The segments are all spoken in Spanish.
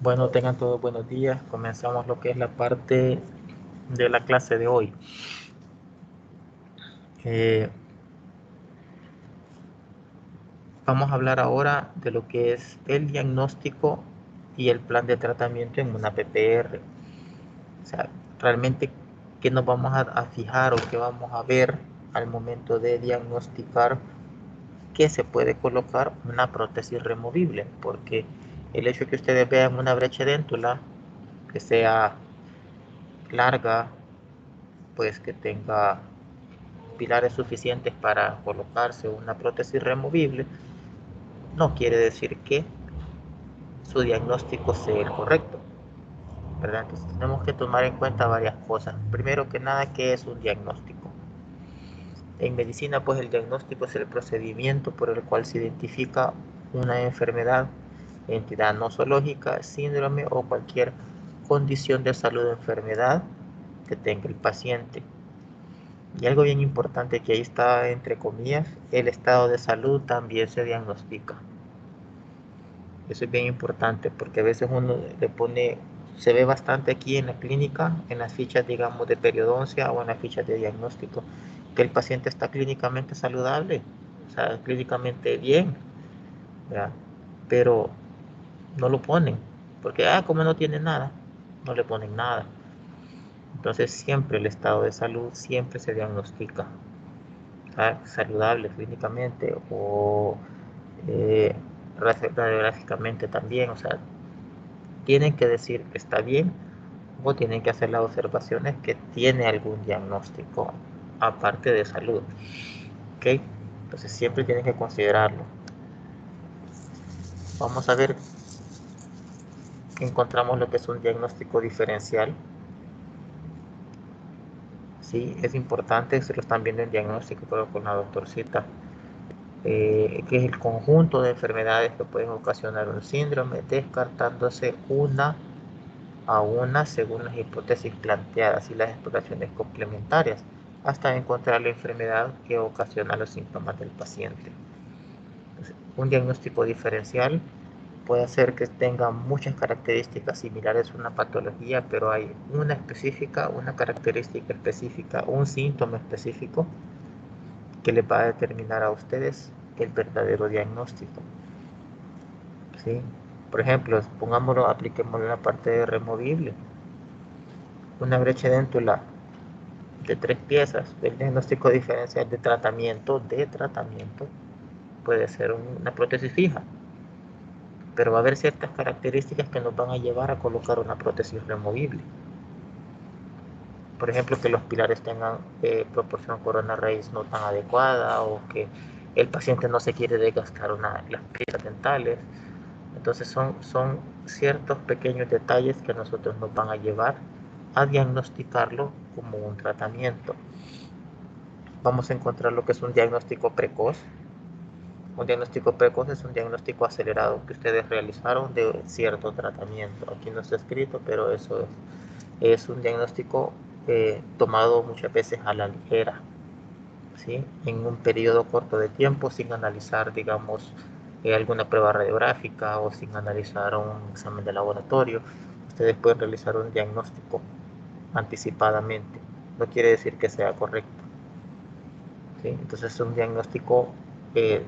Bueno, tengan todos buenos días. Comenzamos lo que es la parte de la clase de hoy. Eh, Vamos a hablar ahora de lo que es el diagnóstico y el plan de tratamiento en una PPR. O sea, realmente qué nos vamos a fijar o qué vamos a ver al momento de diagnosticar que se puede colocar una prótesis removible, porque el hecho de que ustedes vean una brecha déntula que sea larga, pues que tenga pilares suficientes para colocarse una prótesis removible, no quiere decir que su diagnóstico sea el correcto, ¿verdad? Entonces tenemos que tomar en cuenta varias cosas. Primero que nada, ¿qué es un diagnóstico? En medicina, pues el diagnóstico es el procedimiento por el cual se identifica una enfermedad, entidad nosológica, síndrome o cualquier condición de salud o enfermedad que tenga el paciente. Y algo bien importante que ahí está entre comillas, el estado de salud también se diagnostica. Eso es bien importante porque a veces uno le pone, se ve bastante aquí en la clínica, en las fichas, digamos, de periodoncia o en las fichas de diagnóstico, que el paciente está clínicamente saludable, o sea, clínicamente bien, ¿verdad? Pero no lo ponen, porque, como no tiene nada, no le ponen nada. Entonces siempre el estado de salud siempre se diagnostica, ¿sabes? Saludable clínicamente o eh, radiográficamente también, o sea, tienen que decir que está bien o tienen que hacer las observaciones que tiene algún diagnóstico aparte de salud. ¿Ok? Entonces siempre tienen que considerarlo. Vamos a ver que encontramos lo que es un diagnóstico diferencial. Sí, es importante, se lo están viendo en diagnóstico, pero con la doctorcita, que es el conjunto de enfermedades que pueden ocasionar un síndrome, descartándose una a una según las hipótesis planteadas y las exploraciones complementarias, hasta encontrar la enfermedad que ocasiona los síntomas del paciente. Entonces, un diagnóstico diferencial puede hacer que tenga muchas características similares a una patología, pero hay una específica, una característica específica, un síntoma específico que les va a determinar a ustedes el verdadero diagnóstico. ¿Sí? Por ejemplo, pongámoslo, apliquémoslo en la parte de removible. Una brecha déntula de 3 piezas, el diagnóstico diferencial de tratamiento puede ser una prótesis fija, pero va a haber ciertas características que nos van a llevar a colocar una prótesis removible. Por ejemplo, que los pilares tengan proporción corona-raíz no tan adecuada o que el paciente no se quiere desgastar las piezas dentales. Entonces son ciertos pequeños detalles que a nosotros nos van a llevar a diagnosticarlo como un tratamiento. Vamos a encontrar lo que es un diagnóstico precoz. Un diagnóstico precoz es un diagnóstico acelerado que ustedes realizaron de cierto tratamiento. Aquí no está escrito, pero eso es un diagnóstico tomado muchas veces a la ligera, ¿sí? En un periodo corto de tiempo, sin analizar, digamos, alguna prueba radiográfica o sin analizar un examen de laboratorio. Ustedes pueden realizar un diagnóstico anticipadamente. No quiere decir que sea correcto, ¿sí? Entonces es un diagnóstico eh,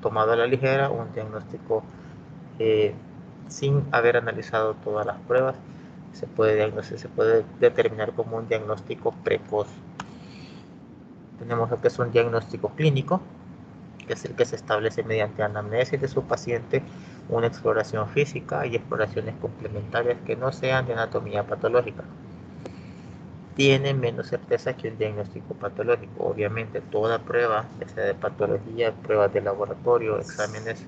tomado a la ligera, un diagnóstico eh, sin haber analizado todas las pruebas, se puede determinar como un diagnóstico precoz. Tenemos lo que es un diagnóstico clínico, que es el que se establece mediante anamnesis de su paciente, una exploración física y exploraciones complementarias que no sean de anatomía patológica. Tiene menos certeza que un diagnóstico patológico. Obviamente toda prueba, ya sea de patología, pruebas de laboratorio, exámenes,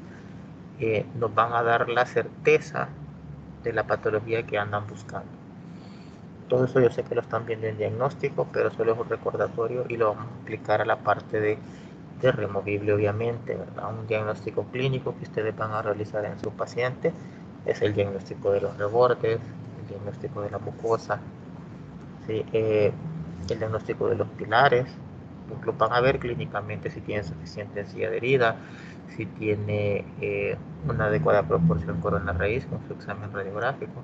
nos van a dar la certeza de la patología que andan buscando. Todo eso yo sé que lo están viendo en diagnóstico, pero solo es un recordatorio y lo vamos a aplicar a la parte de removible, obviamente, ¿verdad? Un diagnóstico clínico que ustedes van a realizar en su paciente es el diagnóstico de los rebordes, el diagnóstico de la mucosa, ¿sí? El diagnóstico de los pilares, Lo van a ver clínicamente si tiene suficiente encía adherida, si tiene una adecuada proporción corona raíz con su examen radiográfico.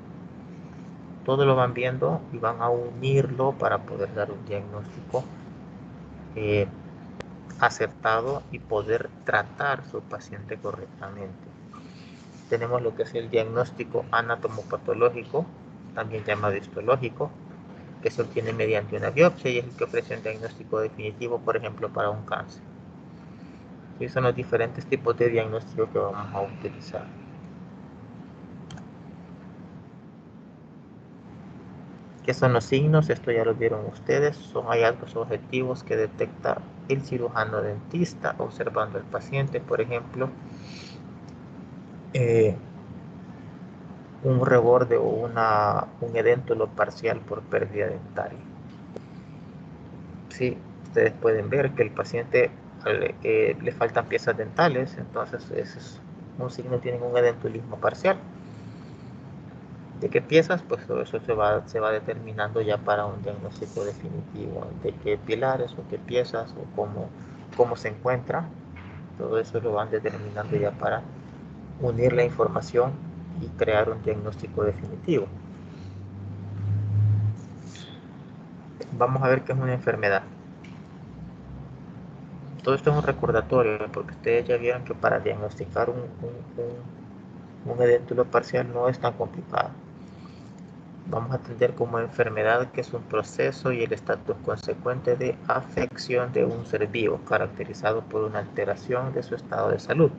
Todo lo van viendo y van a unirlo para poder dar un diagnóstico eh, acertado y poder tratar a su paciente correctamente. Tenemos lo que es el diagnóstico anatomopatológico, también llamado histológico, que se obtiene mediante una biopsia y es el que ofrece un diagnóstico definitivo, por ejemplo, para un cáncer. Y son los diferentes tipos de diagnóstico que vamos a utilizar. ¿Qué son los signos? Esto ya lo vieron ustedes. Son hallazgos objetivos que detecta el cirujano dentista observando al paciente, por ejemplo, un reborde o un edéntulo parcial por pérdida dental. Sí, ustedes pueden ver que el paciente le faltan piezas dentales, entonces ese es un signo, tienen un edentulismo parcial. ¿De qué piezas? Pues todo eso se va determinando ya para un diagnóstico definitivo, de qué pilares o qué piezas o cómo se encuentra. Todo eso lo van determinando ya para unir la información y crear un diagnóstico definitivo. Vamos a ver qué es una enfermedad. Todo esto es un recordatorio, porque ustedes ya vieron que para diagnosticar un edéntulo parcial no es tan complicado. Vamos a entender como enfermedad que es un proceso y el estatus consecuente de afección de un ser vivo, caracterizado por una alteración de su estado de salud.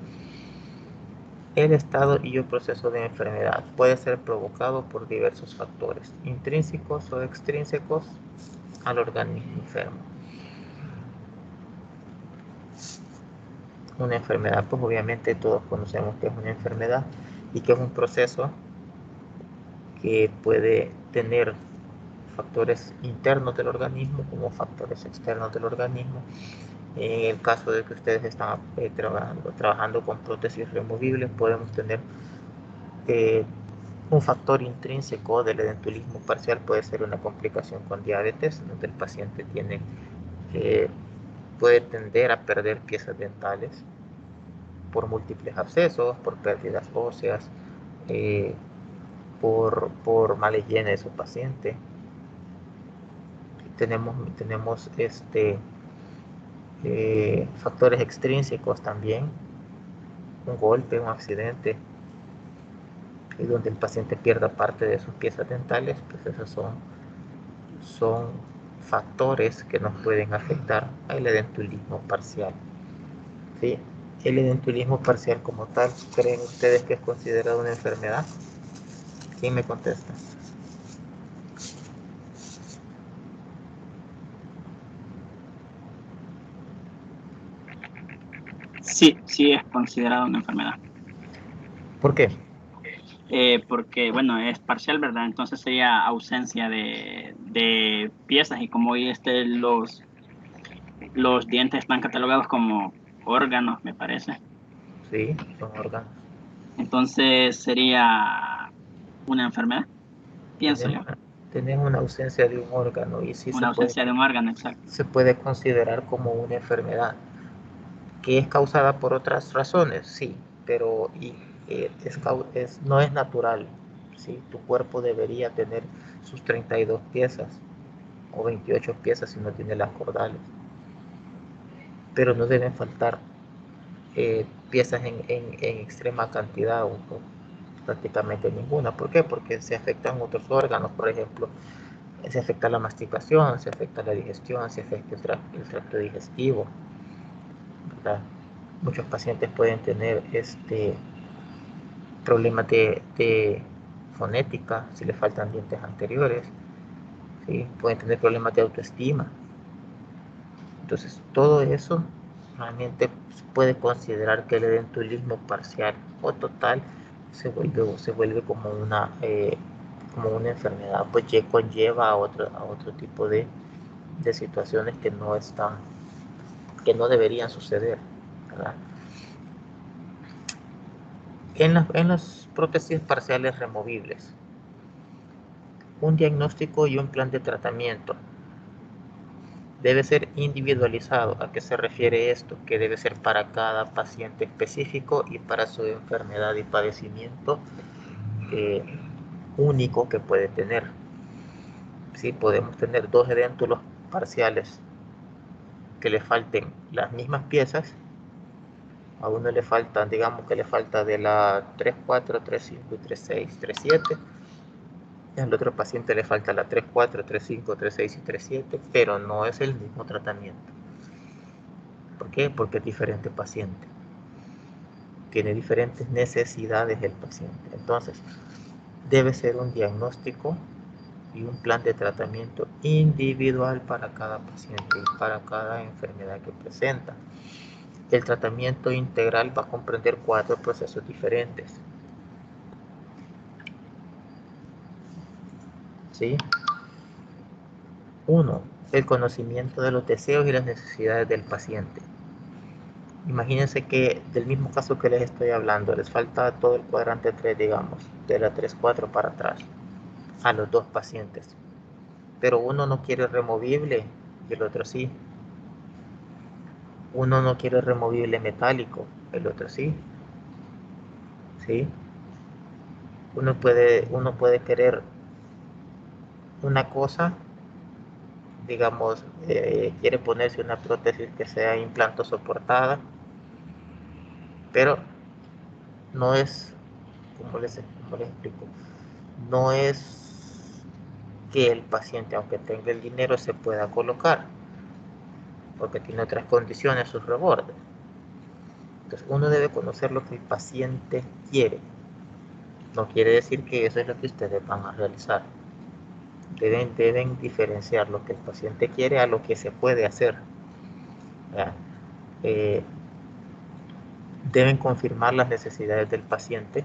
El estado y el proceso de enfermedad puede ser provocado por diversos factores, intrínsecos o extrínsecos al organismo enfermo. Una enfermedad, pues obviamente todos conocemos que es una enfermedad y que es un proceso que puede tener factores internos del organismo como factores externos del organismo. En el caso de que ustedes están trabajando con prótesis removibles, podemos tener un factor intrínseco del edentulismo parcial, puede ser una complicación con diabetes, donde el paciente eh, puede tender a perder piezas dentales por múltiples abscesos, por pérdidas óseas, eh, por mala higiene de su paciente. Tenemos factores extrínsecos también, un golpe, un accidente, y donde el paciente pierda parte de sus piezas dentales, pues esos son factores que nos pueden afectar al edentulismo parcial. ¿Sí? El edentulismo parcial como tal, ¿creen ustedes que es considerado una enfermedad? ¿Quién me contesta? Sí, sí es considerado una enfermedad. ¿Por qué? Porque, bueno, es parcial, ¿verdad? Entonces sería ausencia de piezas y como hoy los dientes están catalogados como órganos, me parece. Sí, son órganos. Entonces sería una enfermedad, pienso Tenés yo. una, tenés una ausencia de un órgano y sí Una ausencia de un órgano, exacto. se puede considerar como una enfermedad. ¿Que es causada por otras razones? Sí, pero no es natural. ¿Sí? Tu cuerpo debería tener sus 32 piezas o 28 piezas si no tiene las cordales, pero no deben faltar piezas en extrema cantidad o prácticamente ninguna. ¿Por qué? Porque se afectan otros órganos, por ejemplo, se afecta la masticación, se afecta la digestión, se afecta el tracto digestivo, ¿verdad? Muchos pacientes pueden tener problemas de fonética, si les faltan dientes anteriores, ¿sí? Pueden tener problemas de autoestima. Entonces, todo eso realmente puede considerar que el edentulismo parcial o total se vuelve como una enfermedad, pues conlleva a otro tipo de situaciones que no deberían suceder, ¿verdad? En las prótesis parciales removibles, un diagnóstico y un plan de tratamiento. Debe ser individualizado. ¿A qué se refiere esto? Que debe ser para cada paciente específico y para su enfermedad y padecimiento eh, único que puede tener. Sí, podemos tener dos edéntulos parciales que le falten las mismas piezas. A uno le faltan, digamos que le falta de la 3.4, 3.5 y 3.6, 3.7. Al otro paciente le falta la 3.4, 3.5, 3.6 y 3.7, pero no es el mismo tratamiento. ¿Por qué? Porque es diferente paciente. Tiene diferentes necesidades el paciente. Entonces, debe ser un diagnóstico y un plan de tratamiento individual para cada paciente y para cada enfermedad que presenta. El tratamiento integral va a comprender 4 procesos diferentes. ¿Sí? 1. El conocimiento de los deseos y las necesidades del paciente. Imagínense que del mismo caso que les estoy hablando, les falta todo el cuadrante 3, digamos, de la 3-4 para atrás, a los dos pacientes. Pero uno no quiere removible y el otro sí. Uno no quiere removible metálico, el otro sí. ¿Sí? Uno puede querer una cosa, digamos, quiere ponerse una prótesis que sea implanto soportada, pero no es, ¿cómo les explico? No es que el paciente, aunque tenga el dinero, se pueda colocar, porque tiene otras condiciones, sus rebordes. Entonces uno debe conocer lo que el paciente quiere. No quiere decir que eso es lo que ustedes van a realizar. Deben diferenciar lo que el paciente quiere a lo que se puede hacer. Eh, Deben confirmar las necesidades del paciente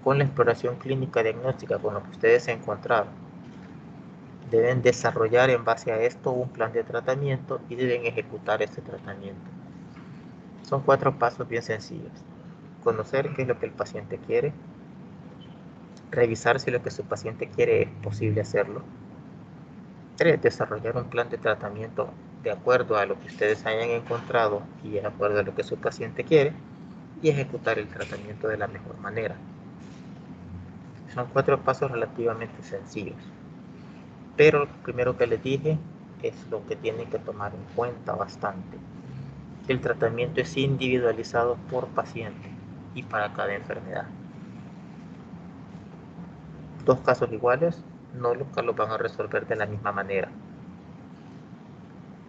con la exploración clínica diagnóstica, con lo que ustedes se encontraron. Deben desarrollar en base a esto un plan de tratamiento y deben ejecutar ese tratamiento. Son 4 pasos bien sencillos. Conocer qué es lo que el paciente quiere, revisar si lo que su paciente quiere es posible hacerlo. 3. Desarrollar un plan de tratamiento de acuerdo a lo que ustedes hayan encontrado y de acuerdo a lo que su paciente quiere, y ejecutar el tratamiento de la mejor manera. Son 4 pasos relativamente sencillos, pero lo primero que les dije es lo que tienen que tomar en cuenta bastante. El tratamiento es individualizado por paciente y para cada enfermedad. 2 casos iguales nunca los van a resolver de la misma manera.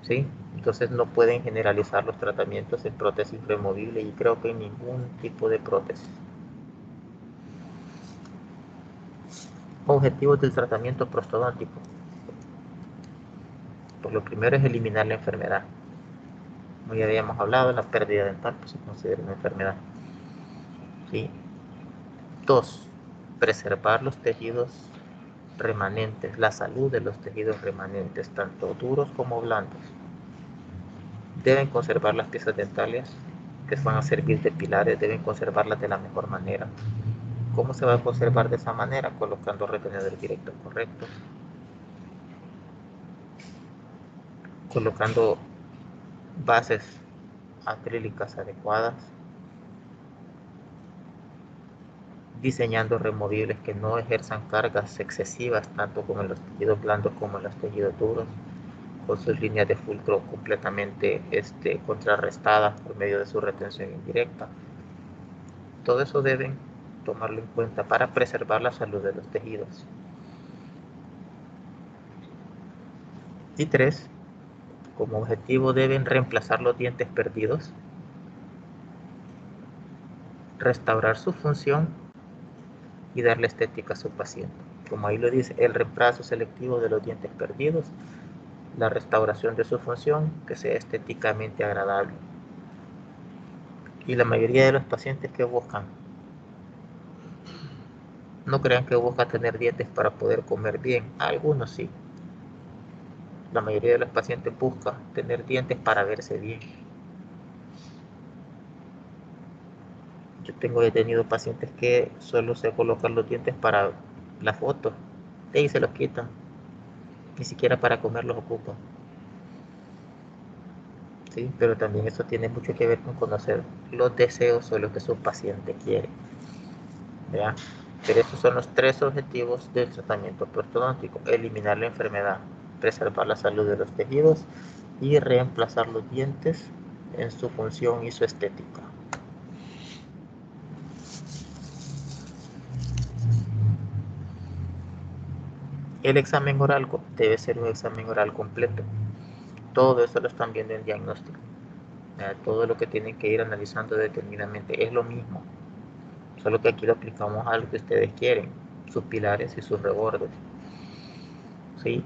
¿Sí? Entonces no pueden generalizar los tratamientos en prótesis removible y creo que en ningún tipo de prótesis. Objetivos del tratamiento prostodóntico. Pues lo primero es eliminar la enfermedad. Como ya habíamos hablado, la pérdida dental pues, se considera una enfermedad. ¿Sí? 2. Preservar los tejidos remanentes, la salud de los tejidos remanentes, tanto duros como blandos. Deben conservar las piezas dentales que van a servir de pilares, deben conservarlas de la mejor manera. ¿Cómo se va a conservar de esa manera? Colocando retenedores directos correctos, colocando bases acrílicas adecuadas, diseñando removibles que no ejerzan cargas excesivas tanto con los tejidos blandos como en los tejidos duros, con sus líneas de fulcro completamente contrarrestadas por medio de su retención indirecta. Todo eso deben tomarlo en cuenta para preservar la salud de los tejidos. Y 3. Como objetivo deben reemplazar los dientes perdidos, restaurar su función y darle estética a su paciente. Como ahí lo dice, el reemplazo selectivo de los dientes perdidos, la restauración de su función, que sea estéticamente agradable. Y la mayoría de los pacientes que buscan, no crean que buscan tener dientes para poder comer bien, algunos sí. La mayoría de los pacientes buscan tener dientes para verse bien. He tenido pacientes que solo se colocan los dientes para la foto y ahí se los quitan. Ni siquiera para comer los ocupa. ¿Sí? Pero también eso tiene mucho que ver con conocer los deseos o lo que su paciente quiere. ¿Ya? Pero esos son los tres objetivos del tratamiento ortodóntico: eliminar la enfermedad, preservar la salud de los tejidos y reemplazar los dientes en su función y su estética. El examen oral debe ser un examen oral completo. Todo eso lo están viendo en diagnóstico. Todo lo que tienen que ir analizando detenidamente es lo mismo, solo que aquí lo aplicamos a lo que ustedes quieren, sus pilares y sus rebordes. ¿Sí?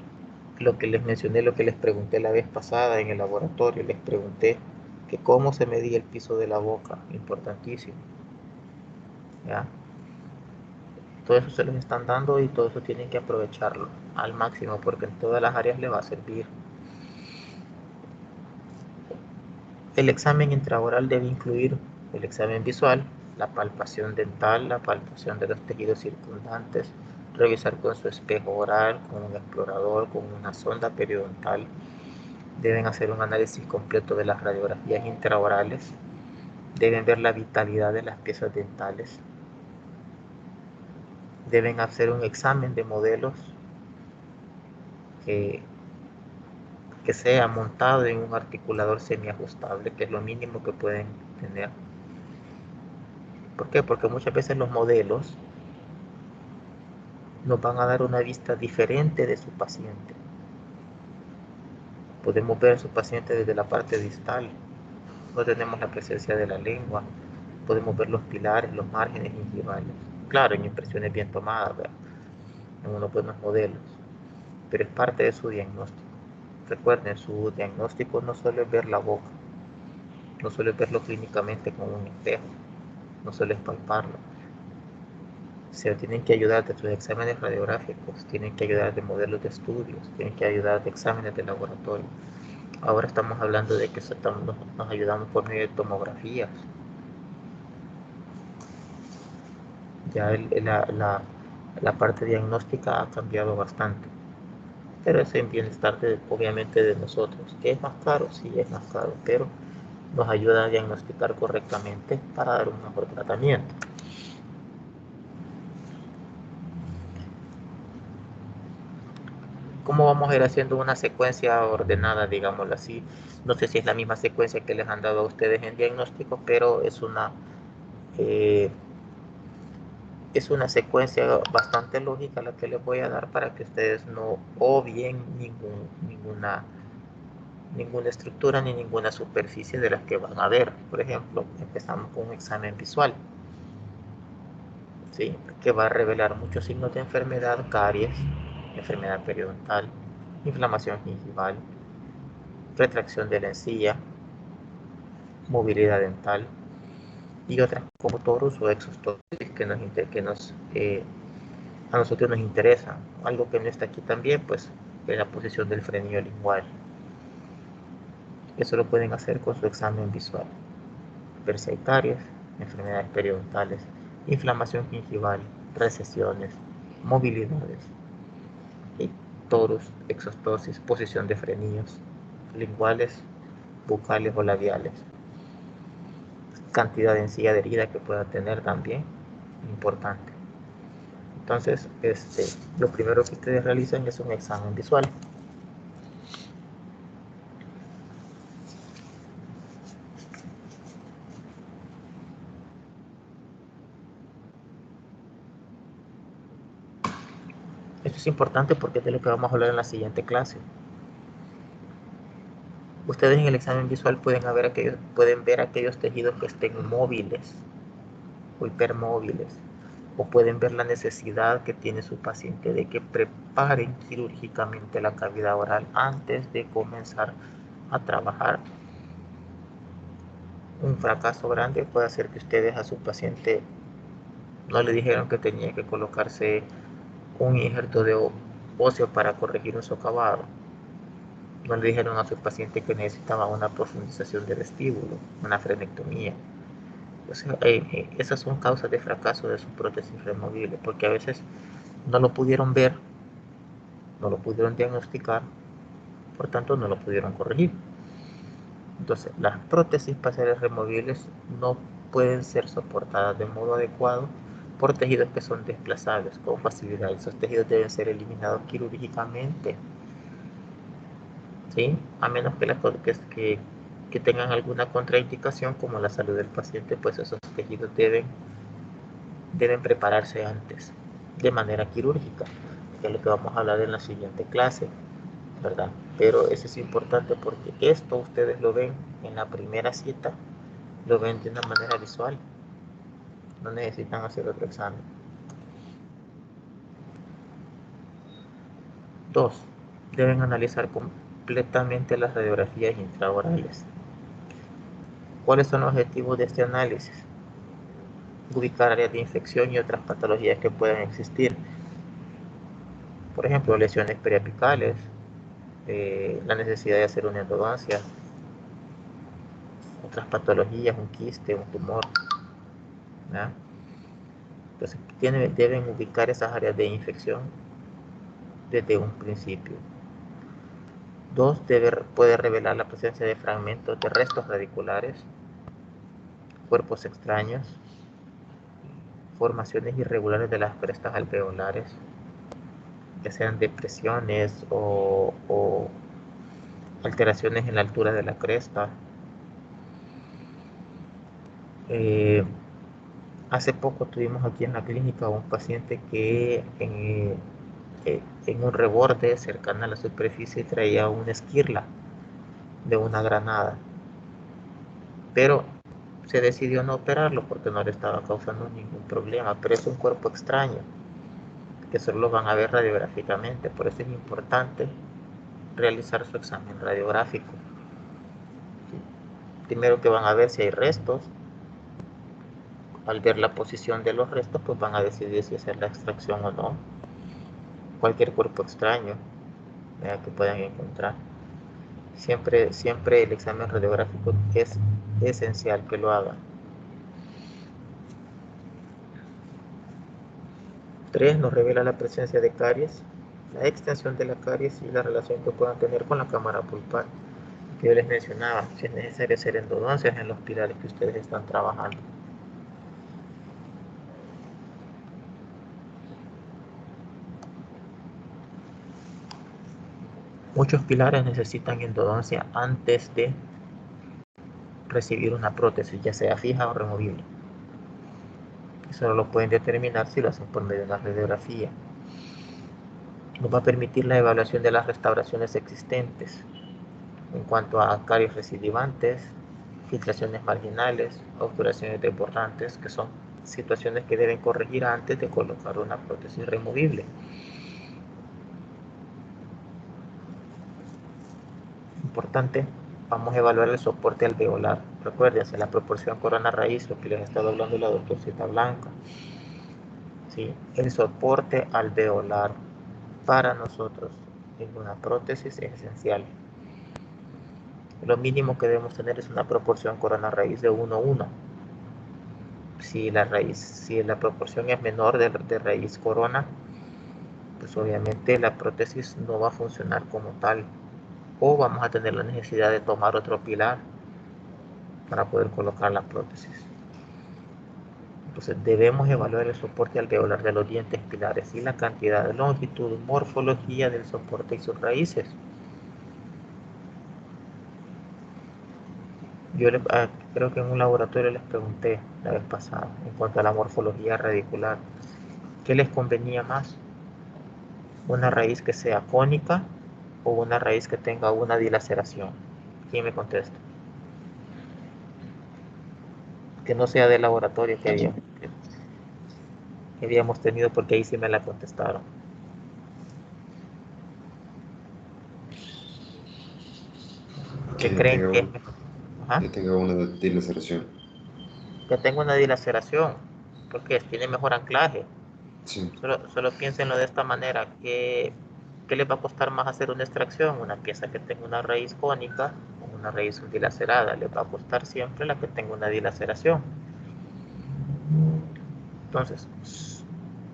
Lo que les mencioné, lo que les pregunté la vez pasada en el laboratorio, les pregunté que cómo se medía el piso de la boca, importantísimo. ¿Ya? Todo eso se les están dando y todo eso tienen que aprovecharlo al máximo porque en todas las áreas les va a servir. El examen intraoral debe incluir el examen visual, la palpación dental, la palpación de los tejidos circundantes, revisar con su espejo oral, con un explorador, con una sonda periodontal. Deben hacer un análisis completo de las radiografías intraorales. Deben ver la vitalidad de las piezas dentales. Deben hacer un examen de modelos que, que sea montado en un articulador semiajustable, que es lo mínimo que pueden tener. ¿Por qué? Porque muchas veces los modelos nos van a dar una vista diferente de su paciente. Podemos ver a su paciente desde la parte distal, no tenemos la presencia de la lengua, podemos ver los pilares, los márgenes gingivales. Claro, en impresiones bien tomadas, ¿verdad? En unos buenos modelos, pero es parte de su diagnóstico. Recuerden, su diagnóstico no solo es ver la boca, no solo es verlo clínicamente con un espejo, no solo es palparlo. Se tienen que ayudar de sus exámenes radiográficos, tienen que ayudar de modelos de estudios, tienen que ayudar de exámenes de laboratorio. Ahora estamos hablando de que nos ayudamos por medio de tomografías. Ya la parte diagnóstica ha cambiado bastante, pero es en bienestar obviamente de nosotros. ¿Que es más caro? Sí, es más caro, pero nos ayuda a diagnosticar correctamente para dar un mejor tratamiento. ¿Cómo vamos a ir haciendo una secuencia ordenada, digámoslo así? No sé si es la misma secuencia que les han dado a ustedes en diagnóstico, pero eh, es una secuencia bastante lógica la que les voy a dar para que ustedes no obvien ninguna estructura ni ninguna superficie de las que van a ver. Por ejemplo, empezamos con un examen visual, ¿sí? Que va a revelar muchos signos de enfermedad: caries, enfermedad periodontal, inflamación gingival, retracción de la encía, movilidad dental y otras como torus o exostosis que a nosotros nos interesa. Algo que no está aquí también, pues, es la posición del frenillo lingual. Eso lo pueden hacer con su examen visual. Ver si hay caries, enfermedades periodontales, inflamación gingival, recesiones, movilidades, y torus, exostosis, posición de frenillos linguales, bucales o labiales. Cantidad de encía adherida que pueda tener también, importante. Entonces, lo primero que ustedes realizan es un examen visual. Esto es importante porque es de lo que vamos a hablar en la siguiente clase. Ustedes en el examen visual pueden ver aquellos tejidos que estén móviles o hipermóviles, o pueden ver la necesidad que tiene su paciente de que preparen quirúrgicamente la cavidad oral antes de comenzar a trabajar. Un fracaso grande puede hacer que ustedes a su paciente no le dijeron que tenía que colocarse un injerto de óseo para corregir un socavado. No le dijeron a su paciente que necesitaba una profundización del vestíbulo, una frenectomía. O sea, esas son causas de fracaso de su prótesis removible, porque a veces no lo pudieron ver, no lo pudieron diagnosticar, por tanto no lo pudieron corregir. Entonces, las prótesis faciales removibles no pueden ser soportadas de modo adecuado por tejidos que son desplazables con facilidad. Esos tejidos deben ser eliminados quirúrgicamente, ¿sí? A menos que tengan alguna contraindicación como la salud del paciente, pues esos tejidos deben prepararse antes de manera quirúrgica, que es lo que vamos a hablar en la siguiente clase, ¿verdad? Pero eso es importante porque esto ustedes lo ven en la primera cita, lo ven de una manera visual, no necesitan hacer otro examen. 2. Deben analizar completamente las radiografías intraorales. ¿Cuáles son los objetivos de este análisis? Ubicar áreas de infección y otras patologías que puedan existir. Por ejemplo, lesiones periapicales, la necesidad de hacer una endodoncia, otras patologías, un quiste, un tumor, ¿verdad? Entonces deben ubicar esas áreas de infección desde un principio. 2. Puede revelar la presencia de fragmentos de restos radiculares, cuerpos extraños, formaciones irregulares de las crestas alveolares, que sean depresiones o alteraciones en la altura de la cresta. Hace poco tuvimos aquí en la clínica un paciente que en un reborde cercano a la superficie traía una esquirla de una granada, pero se decidió no operarlo porque no le estaba causando ningún problema, pero es un cuerpo extraño que solo lo van a ver radiográficamente, por eso es importante realizar su examen radiográfico. Primero que van a ver si hay restos, al ver la posición de los restos pues van a decidir si hacer la extracción o no, cualquier cuerpo extraño que puedan encontrar. Siempre el examen radiográfico es esencial que lo hagan. 3. Nos revela la presencia de caries, la extensión de la caries y la relación que puedan tener con la cámara pulpar, que yo les mencionaba, si es necesario hacer endodoncias en los pilares que ustedes están trabajando. Muchos pilares necesitan endodoncia antes de recibir una prótesis, ya sea fija o removible. Y solo lo pueden determinar si lo hacen por medio de una radiografía. Nos va a permitir la evaluación de las restauraciones existentes en cuanto a caries recidivantes, filtraciones marginales, obturaciones desbordantes, que son situaciones que deben corregir antes de colocar una prótesis removible. Importante, vamos a evaluar el soporte alveolar. Recuérdense la proporción corona raíz, lo que les está hablando la doctorcita Blanca. ¿Sí? El soporte alveolar para nosotros en una prótesis es esencial. Lo mínimo que debemos tener es una proporción corona raíz de 1:1. Si la proporción es menor de raíz corona, pues obviamente la prótesis no va a funcionar como tal, o vamos a tener la necesidad de tomar otro pilar para poder colocar la prótesis. Entonces debemos evaluar el soporte alveolar de los dientes pilares y la cantidad de longitud, morfología del soporte y sus raíces. Yo creo que en un laboratorio les pregunté la vez pasada en cuanto a la morfología radicular, ¿qué les convenía más? ¿Una raíz que sea cónica o una raíz que tenga una dilaceración? ¿Quién me contesta? Que no sea del laboratorio que habíamos tenido, porque ahí sí me la contestaron. ¿Qué creen que es mejor? Ajá. Que tenga una dilaceración. Que tenga una dilaceración, porque tiene mejor anclaje. Sí. Solo piénsenlo de esta manera, ¿qué les va a costar más hacer una extracción? Una pieza que tenga una raíz cónica o una raíz dilacerada. Les va a costar siempre la que tenga una dilaceración. Entonces,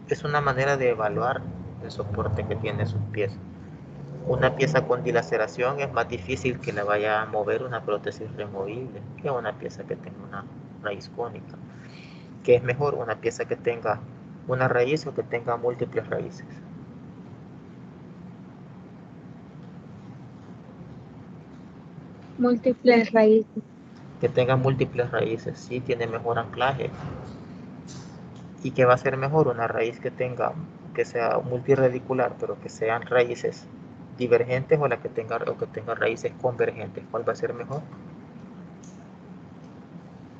es una manera de evaluar el soporte que tiene sus pies. Una pieza con dilaceración es más difícil que la vaya a mover una prótesis removible que una pieza que tenga una raíz cónica. ¿Qué es mejor? Una pieza que tenga una raíz o que tenga múltiples raíces. Múltiples raíces. Que tenga múltiples raíces, sí tiene mejor anclaje. ¿Y qué va a ser mejor? Una raíz que sea multiradicular, pero que sean raíces divergentes o que tenga raíces convergentes. ¿Cuál va a ser mejor?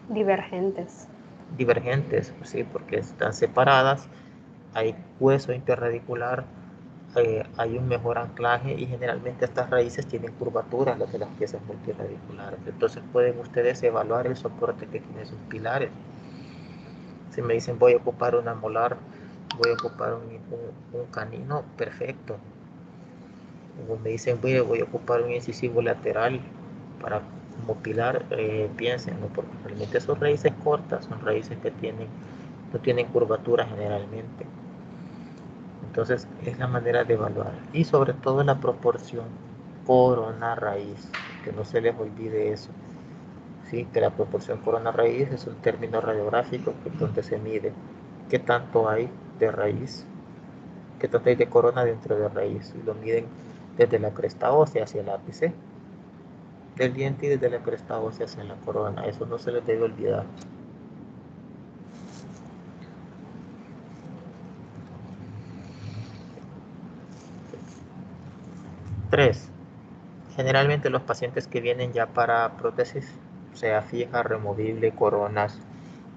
Divergentes. Divergentes, sí, porque están separadas, hay hueso interradicular, hay un mejor anclaje y generalmente estas raíces tienen curvaturas, las de las piezas multirradiculares. Entonces pueden ustedes evaluar el soporte que tienen sus pilares. Si me dicen voy a ocupar una molar, voy a ocupar un canino, perfecto. O me dicen voy a ocupar un incisivo lateral para como pilar, piensen, ¿no? Porque realmente son raíces cortas, son raíces que no tienen curvatura generalmente. Entonces es la manera de evaluar. Y sobre todo la proporción corona-raíz, que no se les olvide eso. ¿Sí? Que la proporción corona-raíz es un término radiográfico donde se mide qué tanto hay de raíz, qué tanto hay de corona dentro de raíz. Y lo miden desde la cresta ósea hacia el ápice del diente y desde la cresta ósea hacia la corona. Eso no se les debe olvidar. Tres. Generalmente los pacientes que vienen ya para prótesis, sea fija, removible, coronas,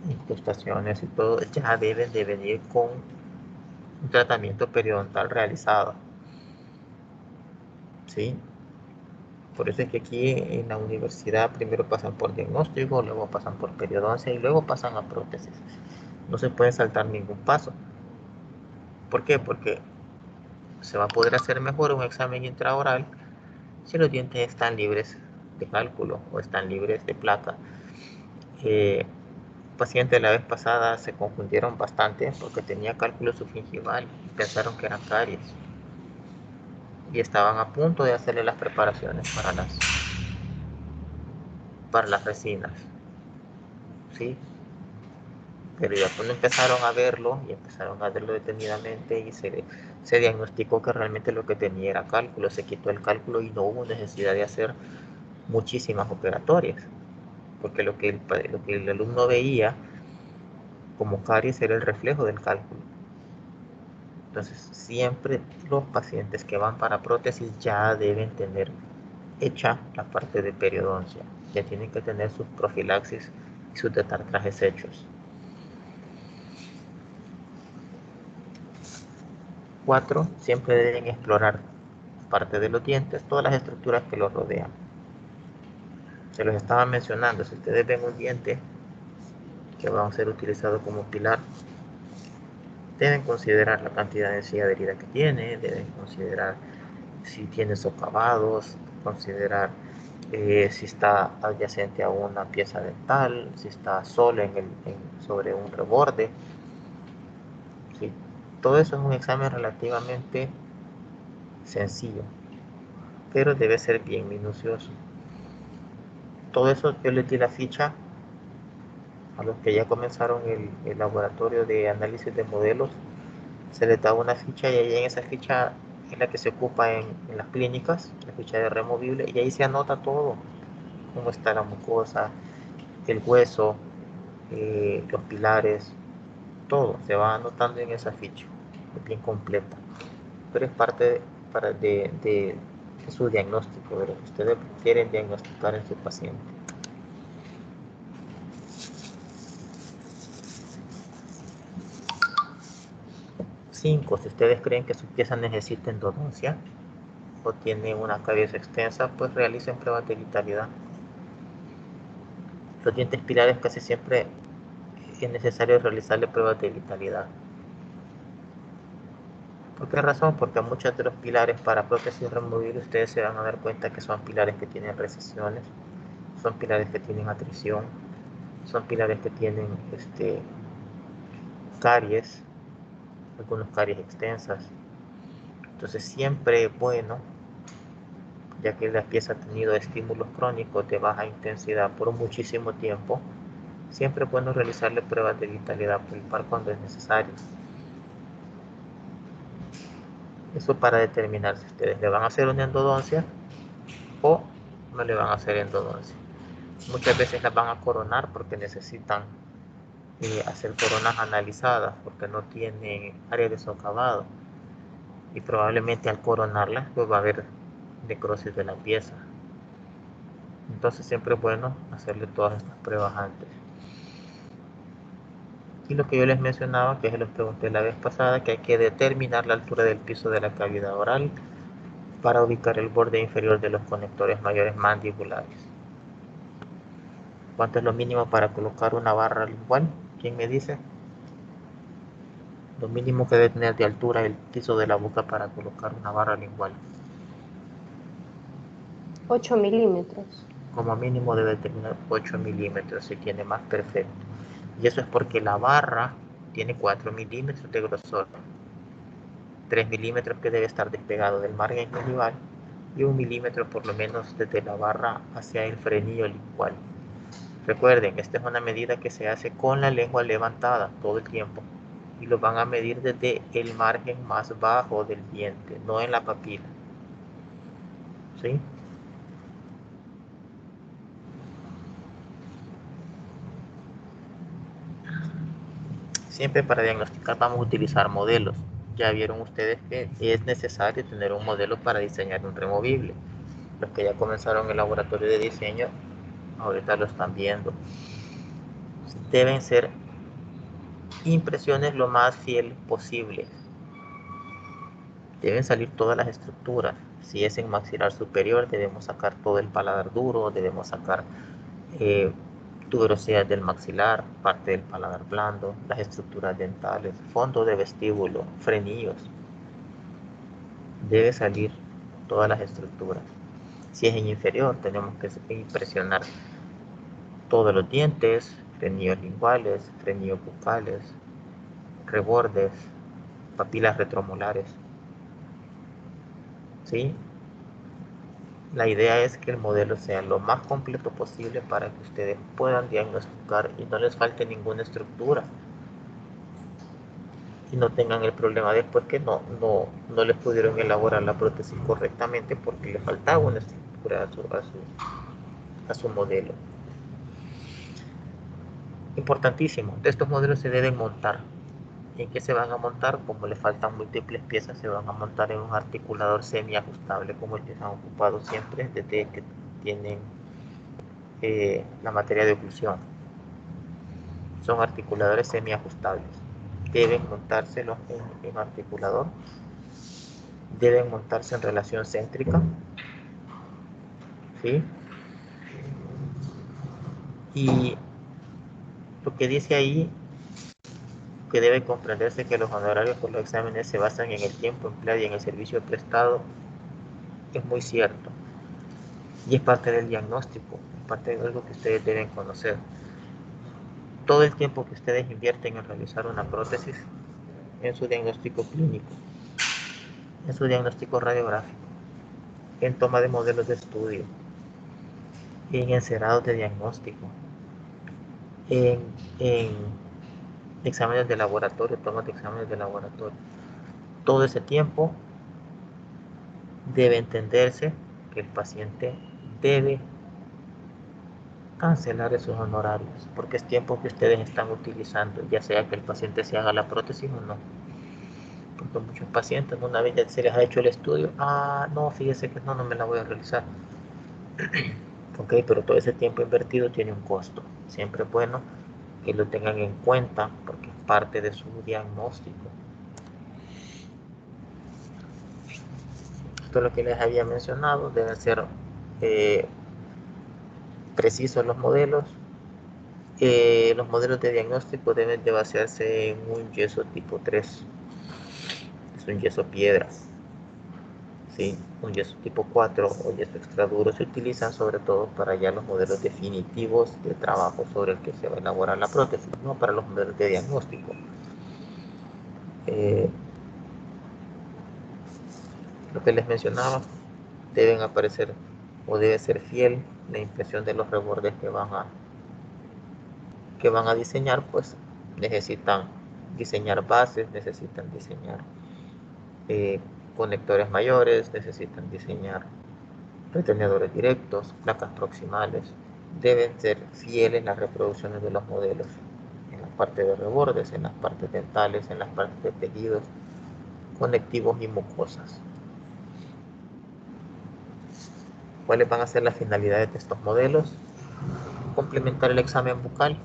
incrustaciones y todo, ya deben de venir con un tratamiento periodontal realizado. ¿Sí? Por eso es que aquí en la universidad primero pasan por diagnóstico, luego pasan por periodoncia y luego pasan a prótesis. No se puede saltar ningún paso. ¿Por qué? Porque se va a poder hacer mejor un examen intraoral si los dientes están libres de cálculo o están libres de placa. Paciente la vez pasada se confundieron bastante porque tenía cálculo subgingival y pensaron que eran caries y estaban a punto de hacerle las preparaciones para las resinas, ¿sí? Pero ya cuando empezaron a verlo y empezaron a verlo detenidamente y se diagnosticó que realmente lo que tenía era cálculo, se quitó el cálculo y no hubo necesidad de hacer muchísimas operatorias, porque lo que el alumno veía como caries era el reflejo del cálculo. Entonces, siempre los pacientes que van para prótesis ya deben tener hecha la parte de periodoncia, ya tienen que tener sus profilaxis y sus detartrajes hechos. 4. Siempre deben explorar, aparte de los dientes, todas las estructuras que los rodean. Se los estaba mencionando, si ustedes ven un diente que va a ser utilizado como pilar, deben considerar la cantidad de encía adherida que tiene, deben considerar si tiene socavados, considerar si está adyacente a una pieza dental, si está solo sobre un reborde. ¿Sí? Todo eso es un examen relativamente sencillo, pero debe ser bien minucioso. Todo eso yo les di la ficha a los que ya comenzaron el laboratorio de análisis de modelos. Se les da una ficha y ahí en esa ficha es la que se ocupa en las clínicas, la ficha de removible, y ahí se anota todo, cómo está la mucosa, el hueso, los pilares, todo se va anotando en esa ficha, es bien completa, pero es parte de su diagnóstico, de lo que ustedes quieren diagnosticar en su paciente. 5. Si ustedes creen que su pieza necesita endodoncia o tiene una caries extensa, pues realicen pruebas de vitalidad. Los dientes pilares casi siempre es necesario realizarle pruebas de vitalidad. ¿Por qué razón? Porque a muchos de los pilares para prótesis removible ustedes se van a dar cuenta que son pilares que tienen recesiones, son pilares que tienen atrición, son pilares que tienen caries, algunos caries extensas. Entonces siempre es bueno ya que la pieza ha tenido estímulos crónicos de baja intensidad por muchísimo tiempo. Siempre es bueno realizarle pruebas de vitalidad pulpar cuando es necesario. Eso para determinar si ustedes le van a hacer una endodoncia o no le van a hacer endodoncia. Muchas veces las van a coronar porque necesitan hacer coronas analizadas porque no tienen área de socavado, y probablemente al coronarlas pues va a haber necrosis de la pieza. Entonces siempre es bueno hacerle todas estas pruebas antes. Y lo que yo les mencionaba, que les pregunté la vez pasada, que hay que determinar la altura del piso de la cavidad oral para ubicar el borde inferior de los conectores mayores mandibulares. ¿Cuánto es lo mínimo para colocar una barra lingual? ¿Quién me dice? Lo mínimo que debe tener de altura el piso de la boca para colocar una barra lingual. 8 milímetros. Como mínimo debe tener 8 milímetros, si tiene más, perfecto. Y eso es porque la barra tiene 4 milímetros de grosor, 3 milímetros que debe estar despegado del margen gingival y 1 milímetro por lo menos desde la barra hacia el frenillo lingual. Recuerden, esta es una medida que se hace con la lengua levantada todo el tiempo y lo van a medir desde el margen más bajo del diente, no en la papila. ¿Sí? Siempre para diagnosticar vamos a utilizar modelos. Ya vieron ustedes que es necesario tener un modelo para diseñar un removible. Los que ya comenzaron el laboratorio de diseño, ahorita lo están viendo. Deben ser impresiones lo más fiel posible. Deben salir todas las estructuras. Si es en maxilar superior, debemos sacar todo el paladar duro, debemos sacar tuberosidades del maxilar, parte del paladar blando, las estructuras dentales, fondo de vestíbulo, frenillos. Debe salir todas las estructuras. Si es en inferior, tenemos que impresionar todos los dientes, frenillos linguales, frenillos bucales, rebordes, papilas retromolares. ¿Sí? La idea es que el modelo sea lo más completo posible para que ustedes puedan diagnosticar y no les falte ninguna estructura. Y no tengan el problema después que no les pudieron elaborar la prótesis correctamente porque le faltaba una estructura a su modelo. Importantísimo, de estos modelos se deben montar. ¿En qué se van a montar? Como le faltan múltiples piezas, se van a montar en un articulador semi-ajustable, como el que se han ocupado siempre desde que tienen la materia de oclusión. Son articuladores semi-ajustables. Deben montárselos en articulador. Deben montarse en relación céntrica. ¿Sí? Y lo que dice ahí, que debe comprenderse que los honorarios por los exámenes se basan en el tiempo empleado y en el servicio prestado, es muy cierto. Y es parte del diagnóstico, es parte de algo que ustedes deben conocer. Todo el tiempo que ustedes invierten en realizar una prótesis en su diagnóstico clínico, en su diagnóstico radiográfico, en toma de modelos de estudio, en encerados de diagnóstico, en exámenes de laboratorio, tomas de exámenes de laboratorio. Todo ese tiempo debe entenderse que el paciente debe cancelar esos honorarios, porque es tiempo que ustedes están utilizando, ya sea que el paciente se haga la prótesis o no. Porque muchos pacientes, una vez ya se les ha hecho el estudio, no, fíjese que no me la voy a realizar. Ok, pero todo ese tiempo invertido tiene un costo. Siempre es bueno que lo tengan en cuenta porque es parte de su diagnóstico. Esto es lo que les había mencionado, deben ser precisos los modelos. Los modelos de diagnóstico deben de basarse en un yeso tipo 3. Es un yeso piedra. ¿Sí? Un yeso tipo 4 o yeso extra duro se utilizan sobre todo para ya los modelos definitivos de trabajo sobre el que se va a elaborar la prótesis, no para los modelos de diagnóstico. Lo que les mencionaba, deben aparecer o debe ser fiel la impresión de los rebordes que van a diseñar, pues necesitan diseñar bases, necesitan diseñar conectores mayores, necesitan diseñar retenedores directos, placas proximales. Deben ser fieles las reproducciones de los modelos en la parte de rebordes, en las partes dentales, en las partes de tejidos, conectivos y mucosas. ¿Cuáles van a ser las finalidades de estos modelos? Complementar el examen bucal,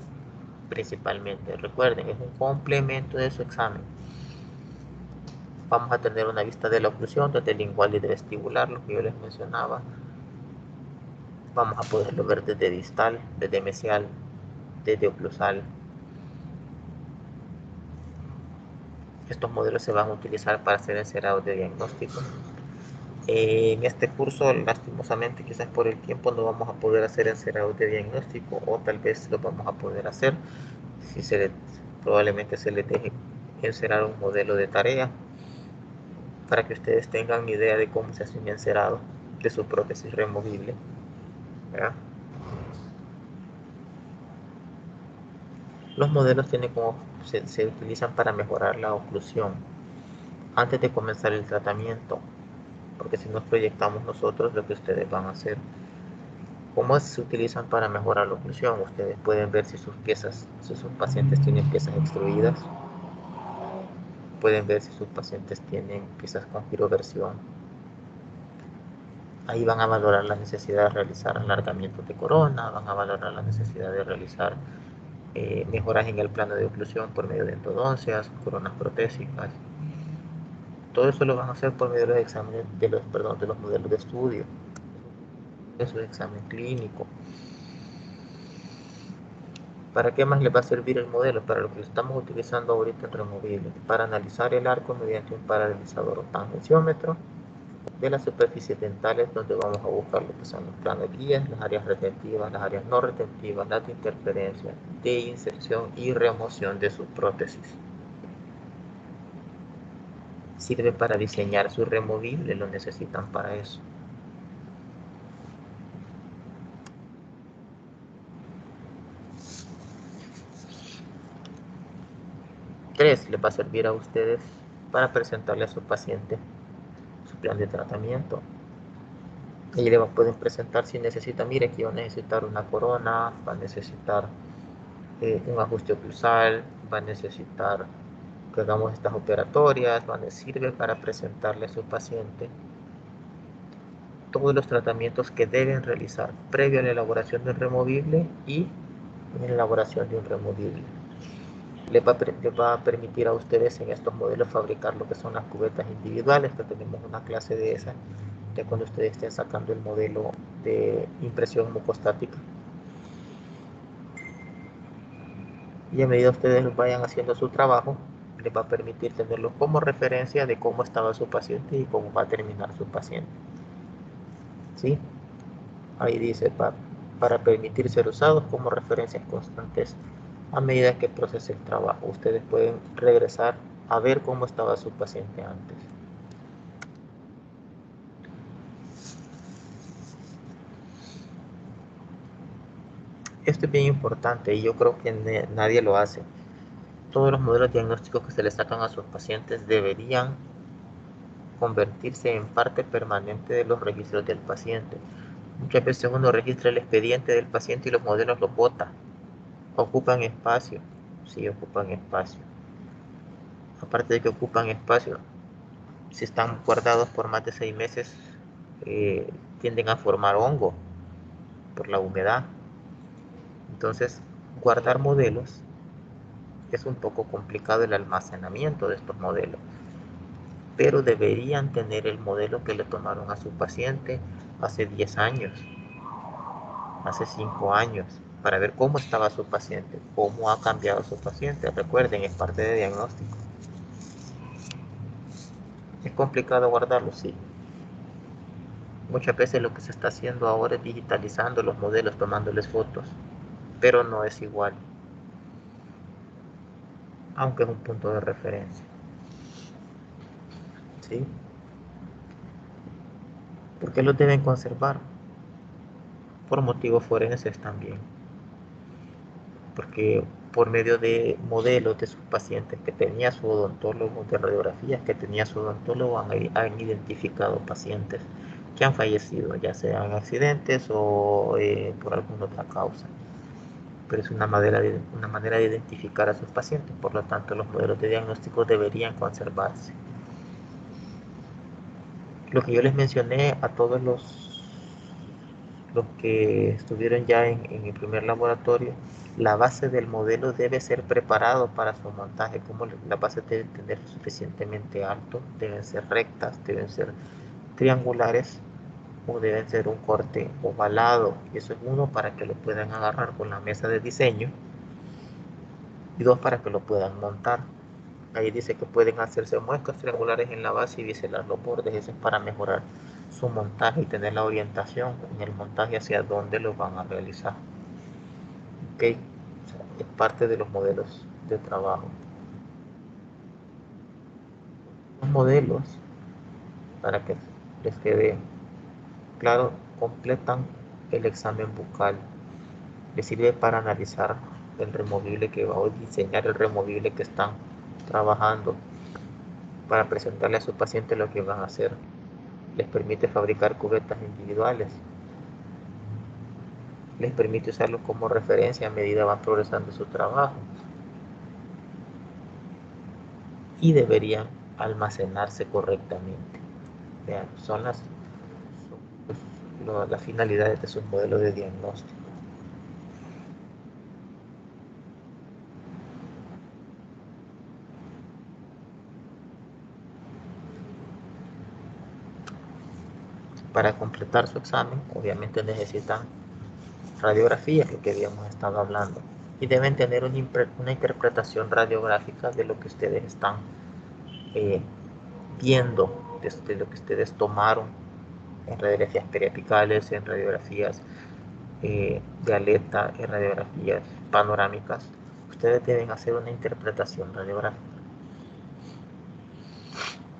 principalmente. Recuerden, es un complemento de su examen. Vamos a tener una vista de la oclusión, desde lingual y de vestibular, lo que yo les mencionaba. Vamos a poderlo ver desde distal, desde mesial, desde oclusal. Estos modelos se van a utilizar para hacer encerados de diagnóstico. En este curso, lastimosamente, quizás por el tiempo no vamos a poder hacer encerados de diagnóstico, o tal vez lo vamos a poder hacer si probablemente se les deje encerar un modelo de tarea para que ustedes tengan idea de cómo se hace un encerado de su prótesis removible, ¿verdad? Los modelos se utilizan para mejorar la oclusión antes de comenzar el tratamiento, porque si nos proyectamos nosotros lo que ustedes van a hacer. ¿Cómo se utilizan para mejorar la oclusión? Ustedes pueden ver si sus pacientes tienen piezas extruidas, pueden ver si sus pacientes tienen piezas con giroversión. Ahí van a valorar la necesidad de realizar alargamientos de corona, van a valorar la necesidad de realizar mejoras en el plano de oclusión por medio de endodoncias, coronas protésicas. Todo eso lo van a hacer por medio de los exámenes, de los modelos de estudio, de su examen clínico. ¿Para qué más les va a servir el modelo? Para lo que estamos utilizando ahorita en removible, para analizar el arco mediante un paralelizador o tangenciómetro de las superficies dentales, donde vamos a buscar lo que son los planos guías, las áreas retentivas, las áreas no retentivas, las de interferencia, de inserción y remoción de sus prótesis. Sirve para diseñar su removible, lo necesitan para eso. Tres, les va a servir a ustedes para presentarle a su paciente su plan de tratamiento. Ahí le pueden presentar si necesita, mire, aquí va a necesitar una corona, va a necesitar un ajuste oclusal, va a necesitar que hagamos estas operatorias, sirve para presentarle a su paciente todos los tratamientos que deben realizar previo a la elaboración de un removible y en la elaboración de un removible. Les va a permitir a ustedes en estos modelos fabricar lo que son las cubetas individuales, que tenemos una clase de esa, ya cuando ustedes estén sacando el modelo de impresión mucostática. Y a medida que ustedes vayan haciendo su trabajo, les va a permitir tenerlo como referencia de cómo estaba su paciente y cómo va a terminar su paciente. ¿Sí? Ahí dice, para permitir ser usados como referencias constantes a medida que procese el trabajo. Ustedes pueden regresar a ver cómo estaba su paciente antes. Esto es bien importante y yo creo que nadie lo hace. Todos los modelos diagnósticos que se le sacan a sus pacientes deberían convertirse en parte permanente de los registros del paciente. Muchas veces uno registra el expediente del paciente y los modelos los bota. Ocupan espacio. Sí, ocupan espacio. Aparte de que ocupan espacio, si están guardados por más de 6 meses, tienden a formar hongo por la humedad. Entonces, guardar modelos es un poco complicado el almacenamiento de estos modelos, pero deberían tener el modelo que le tomaron a su paciente hace 10 años, hace 5 años, para ver cómo estaba su paciente, cómo ha cambiado su paciente. Recuerden, es parte de diagnóstico. ¿Es complicado guardarlo? Sí. Muchas veces lo que se está haciendo ahora es digitalizando los modelos, tomándoles fotos, pero no es igual, aunque es un punto de referencia. ¿Sí? ¿Por qué los deben conservar? Por motivos forenses también. Porque por medio de modelos de sus pacientes que tenía su odontólogo, de radiografías que tenía su odontólogo, han identificado pacientes que han fallecido, ya sean accidentes o por alguna otra causa. Pero es una manera de identificar a sus pacientes, por lo tanto los modelos de diagnóstico deberían conservarse. Lo que yo les mencioné a todos los que estuvieron ya en el primer laboratorio, la base del modelo debe ser preparado para su montaje, como las bases deben tener suficientemente alto, deben ser rectas, deben ser triangulares o deben ser un corte ovalado. Y eso es uno, para que lo puedan agarrar con la mesa de diseño, y dos, para que lo puedan montar. Ahí dice que pueden hacerse muescas triangulares en la base y biselar los bordes. Eso es para mejorar su montaje y tener la orientación en el montaje hacia dónde lo van a realizar. Ok, o sea, es parte de los modelos de trabajo. Los modelos, para que les quede claro, completan el examen bucal. Les sirve para analizar el removible que va a diseñar, el removible que están trabajando, para presentarle a su paciente lo que van a hacer. Les permite fabricar cubetas individuales, les permite usarlos como referencia a medida van progresando su trabajo, y deberían almacenarse correctamente. Vean, son las finalidades de sus modelos de diagnóstico. Para completar su examen, obviamente necesitan radiografías, lo que habíamos estado hablando, y deben tener una interpretación radiográfica de lo que ustedes están viendo, de lo que ustedes tomaron en radiografías periapicales, en radiografías de aleta, en radiografías panorámicas. Ustedes deben hacer una interpretación radiográfica.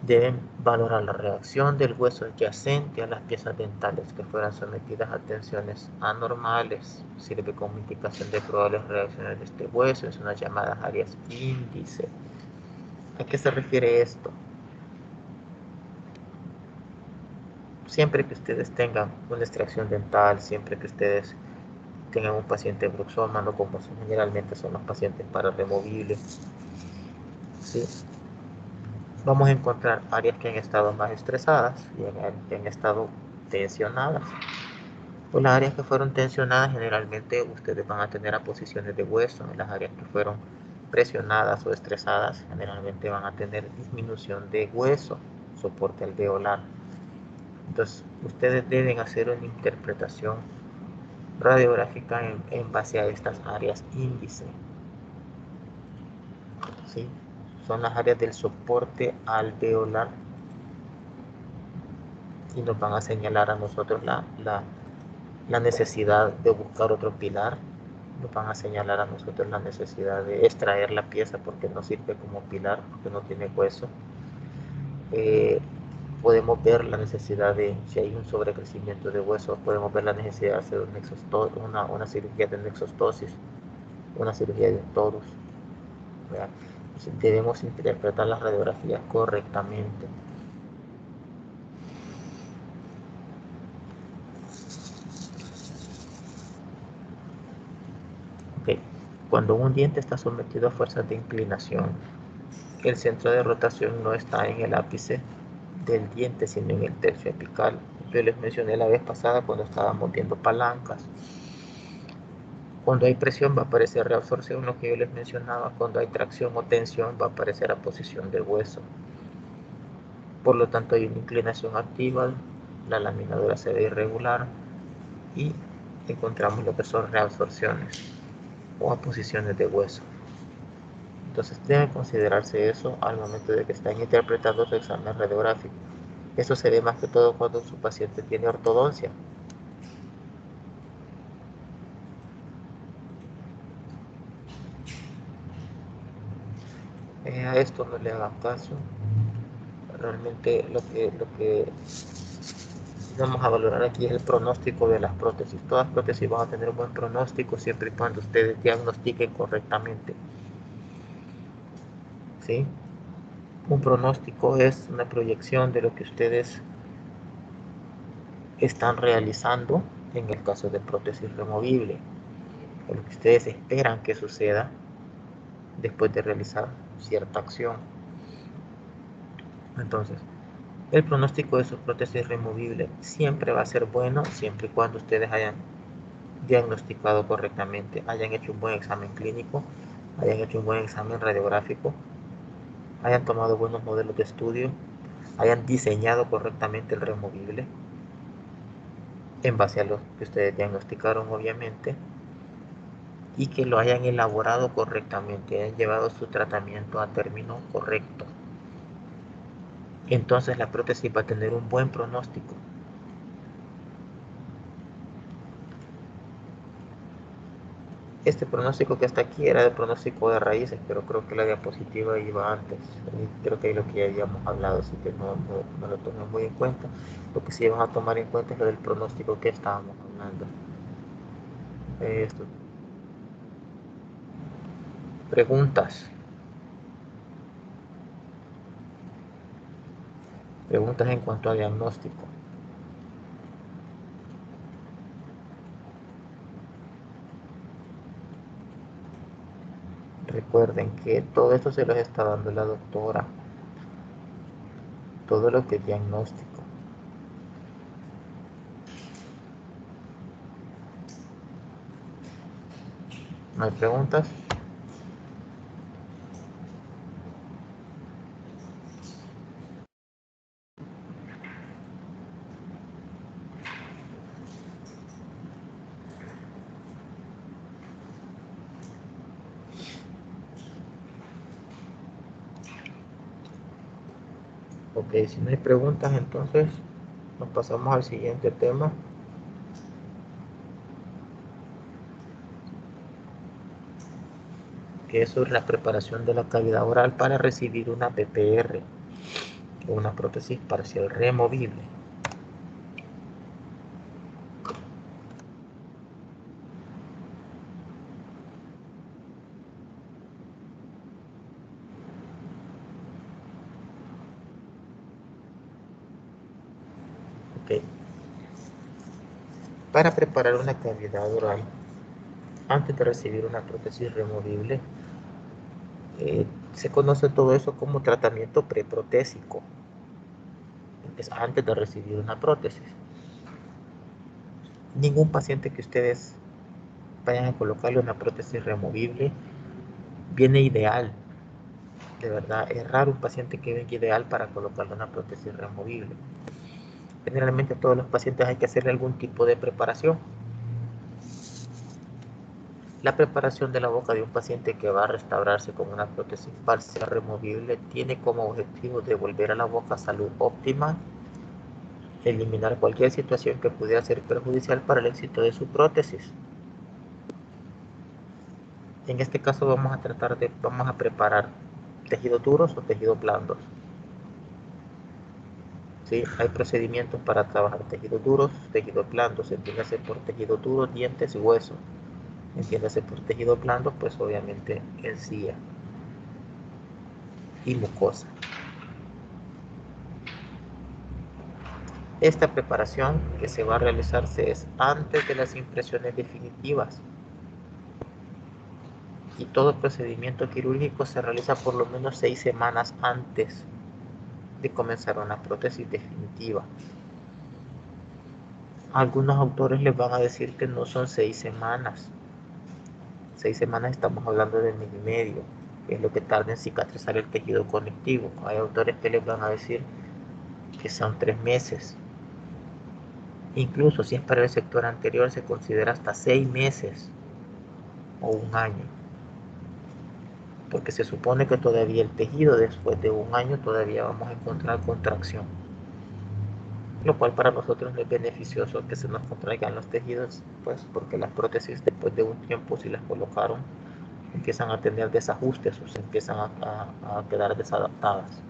Deben valorar la reacción del hueso adyacente a las piezas dentales que fueran sometidas a tensiones anormales. Sirve como indicación de probables reacciones de este hueso en zonas llamadas áreas índice. ¿A qué se refiere esto? Siempre que ustedes tengan una extracción dental, siempre que ustedes tengan un paciente bruxómano, como generalmente son los pacientes para removibles, ¿sí?, vamos a encontrar áreas que han estado más estresadas y que han estado tensionadas. Pues las áreas que fueron tensionadas, generalmente ustedes van a tener aposiciones de hueso. En las áreas que fueron presionadas o estresadas, generalmente van a tener disminución de hueso, soporte alveolar. Entonces, ustedes deben hacer una interpretación radiográfica en base a estas áreas índice, ¿sí? Son las áreas del soporte alveolar, y nos van a señalar a nosotros la necesidad de buscar otro pilar. Nos van a señalar a nosotros la necesidad de extraer la pieza porque no sirve como pilar, porque no tiene hueso. Podemos ver la necesidad de, si hay un sobrecrecimiento de hueso, podemos ver la necesidad de hacer una cirugía de nexostosis, una cirugía de un torus. Debemos interpretar las radiografías correctamente. Okay. Cuando un diente está sometido a fuerzas de inclinación, el centro de rotación no está en el ápice del diente, sino en el tercio apical. Yo les mencioné la vez pasada cuando estábamos viendo palancas. Cuando hay presión va a aparecer reabsorción, lo que yo les mencionaba. Cuando hay tracción o tensión va a aparecer aposición del hueso. Por lo tanto, hay una inclinación activa, la laminadura se ve irregular y encontramos lo que son reabsorciones o aposiciones de hueso. Entonces debe considerarse eso al momento de que están interpretando su examen radiográfico. Eso se ve más que todo cuando su paciente tiene ortodoncia. A esto no le hagan caso. Realmente lo que vamos a valorar aquí el pronóstico de las prótesis. Todas las prótesis van a tener un buen pronóstico siempre y cuando ustedes diagnostiquen correctamente. ¿Sí? Un pronóstico es una proyección de lo que ustedes están realizando en el caso de prótesis removible, o lo que ustedes esperan que suceda después de realizar cierta acción. Entonces, el pronóstico de su prótesis removible siempre va a ser bueno siempre y cuando ustedes hayan diagnosticado correctamente, hayan hecho un buen examen clínico, hayan hecho un buen examen radiográfico, hayan tomado buenos modelos de estudio, hayan diseñado correctamente el removible en base a lo que ustedes diagnosticaron, obviamente, y que lo hayan elaborado correctamente, hayan llevado su tratamiento a término correcto. Entonces la prótesis va a tener un buen pronóstico. Este pronóstico que está aquí era el pronóstico de raíces, pero creo que la diapositiva iba antes. Creo que es lo que ya habíamos hablado, así que no lo tomé muy en cuenta. Lo que sí vamos a tomar en cuenta es lo del pronóstico que estábamos hablando. Esto. Preguntas. Preguntas en cuanto a diagnóstico. Recuerden que todo esto se los está dando la doctora. Todo lo que es diagnóstico. ¿No hay preguntas? Ok, si no hay preguntas, entonces nos pasamos al siguiente tema. Que es sobre la preparación de la cavidad oral para recibir una PPR, una prótesis parcial removible. Ok. Para preparar una cavidad oral, antes de recibir una prótesis removible, se conoce todo eso como tratamiento preprotésico. Es antes de recibir una prótesis. Ningún paciente que ustedes vayan a colocarle una prótesis removible viene ideal. De verdad, es raro un paciente que venga ideal para colocarle una prótesis removible. Generalmente a todos los pacientes hay que hacerle algún tipo de preparación. La preparación de la boca de un paciente que va a restaurarse con una prótesis parcial removible tiene como objetivo devolver a la boca salud óptima, eliminar cualquier situación que pudiera ser perjudicial para el éxito de su prótesis. En este caso vamos a preparar tejidos duros o tejidos blandos. ¿Sí? Hay procedimientos para trabajar tejidos duros, tejidos blandos, entiéndase por tejidos duros, dientes y huesos. Entiéndase por tejidos blandos, pues obviamente encía y mucosa. Esta preparación que se va a realizarse es antes de las impresiones definitivas. Y todo procedimiento quirúrgico se realiza por lo menos 6 semanas antes de comenzar una prótesis definitiva. Algunos autores les van a decir que no son 6 semanas. 6 semanas estamos hablando de mes y medio, que es lo que tarda en cicatrizar el tejido conectivo. Hay autores que les van a decir que son 3 meses. Incluso si es para el sector anterior se considera hasta 6 meses o un año. Porque se supone que todavía el tejido después de un año todavía vamos a encontrar contracción. Lo cual para nosotros no es beneficioso que se nos contraigan los tejidos, pues porque las prótesis después de un tiempo si las colocaron empiezan a tener desajustes o se empiezan a quedar desadaptadas.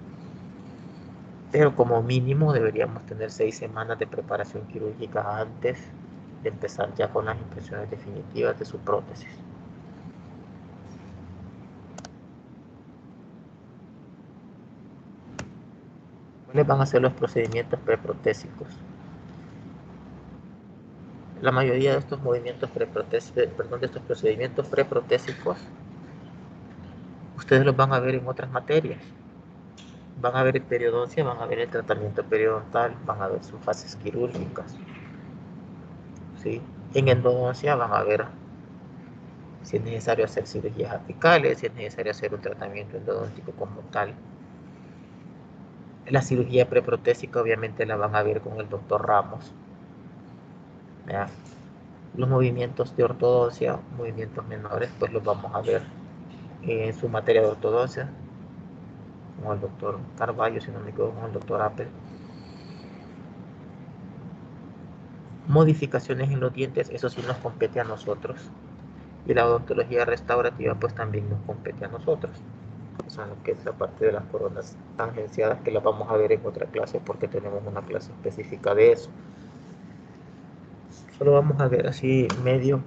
pero como mínimo deberíamos tener 6 semanas de preparación quirúrgica antes de empezar ya con las impresiones definitivas de su prótesis. ¿Cuáles van a ser los procedimientos preprotésicos? La mayoría de estos movimientos de estos procedimientos preprotésicos, ustedes los van a ver en otras materias. Van a ver el periodoncia, van a ver el tratamiento periodontal, van a ver sus fases quirúrgicas. ¿Sí? En endodoncia van a ver si es necesario hacer cirugías apicales, si es necesario hacer un tratamiento endodóntico como tal. La cirugía preprotésica obviamente la van a ver con el doctor Ramos. ¿Ya? Los movimientos de ortodoncia, movimientos menores, pues los vamos a ver en su materia de ortodoncia, con el doctor Carballo, si no me equivoco, con el doctor Apple. Modificaciones en los dientes, eso sí nos compete a nosotros. Y la odontología restaurativa, pues también nos compete a nosotros. Eso es lo que es la parte de las coronas tangenciadas, que las vamos a ver en otra clase, porque tenemos una clase específica de eso. Solo vamos a ver así medio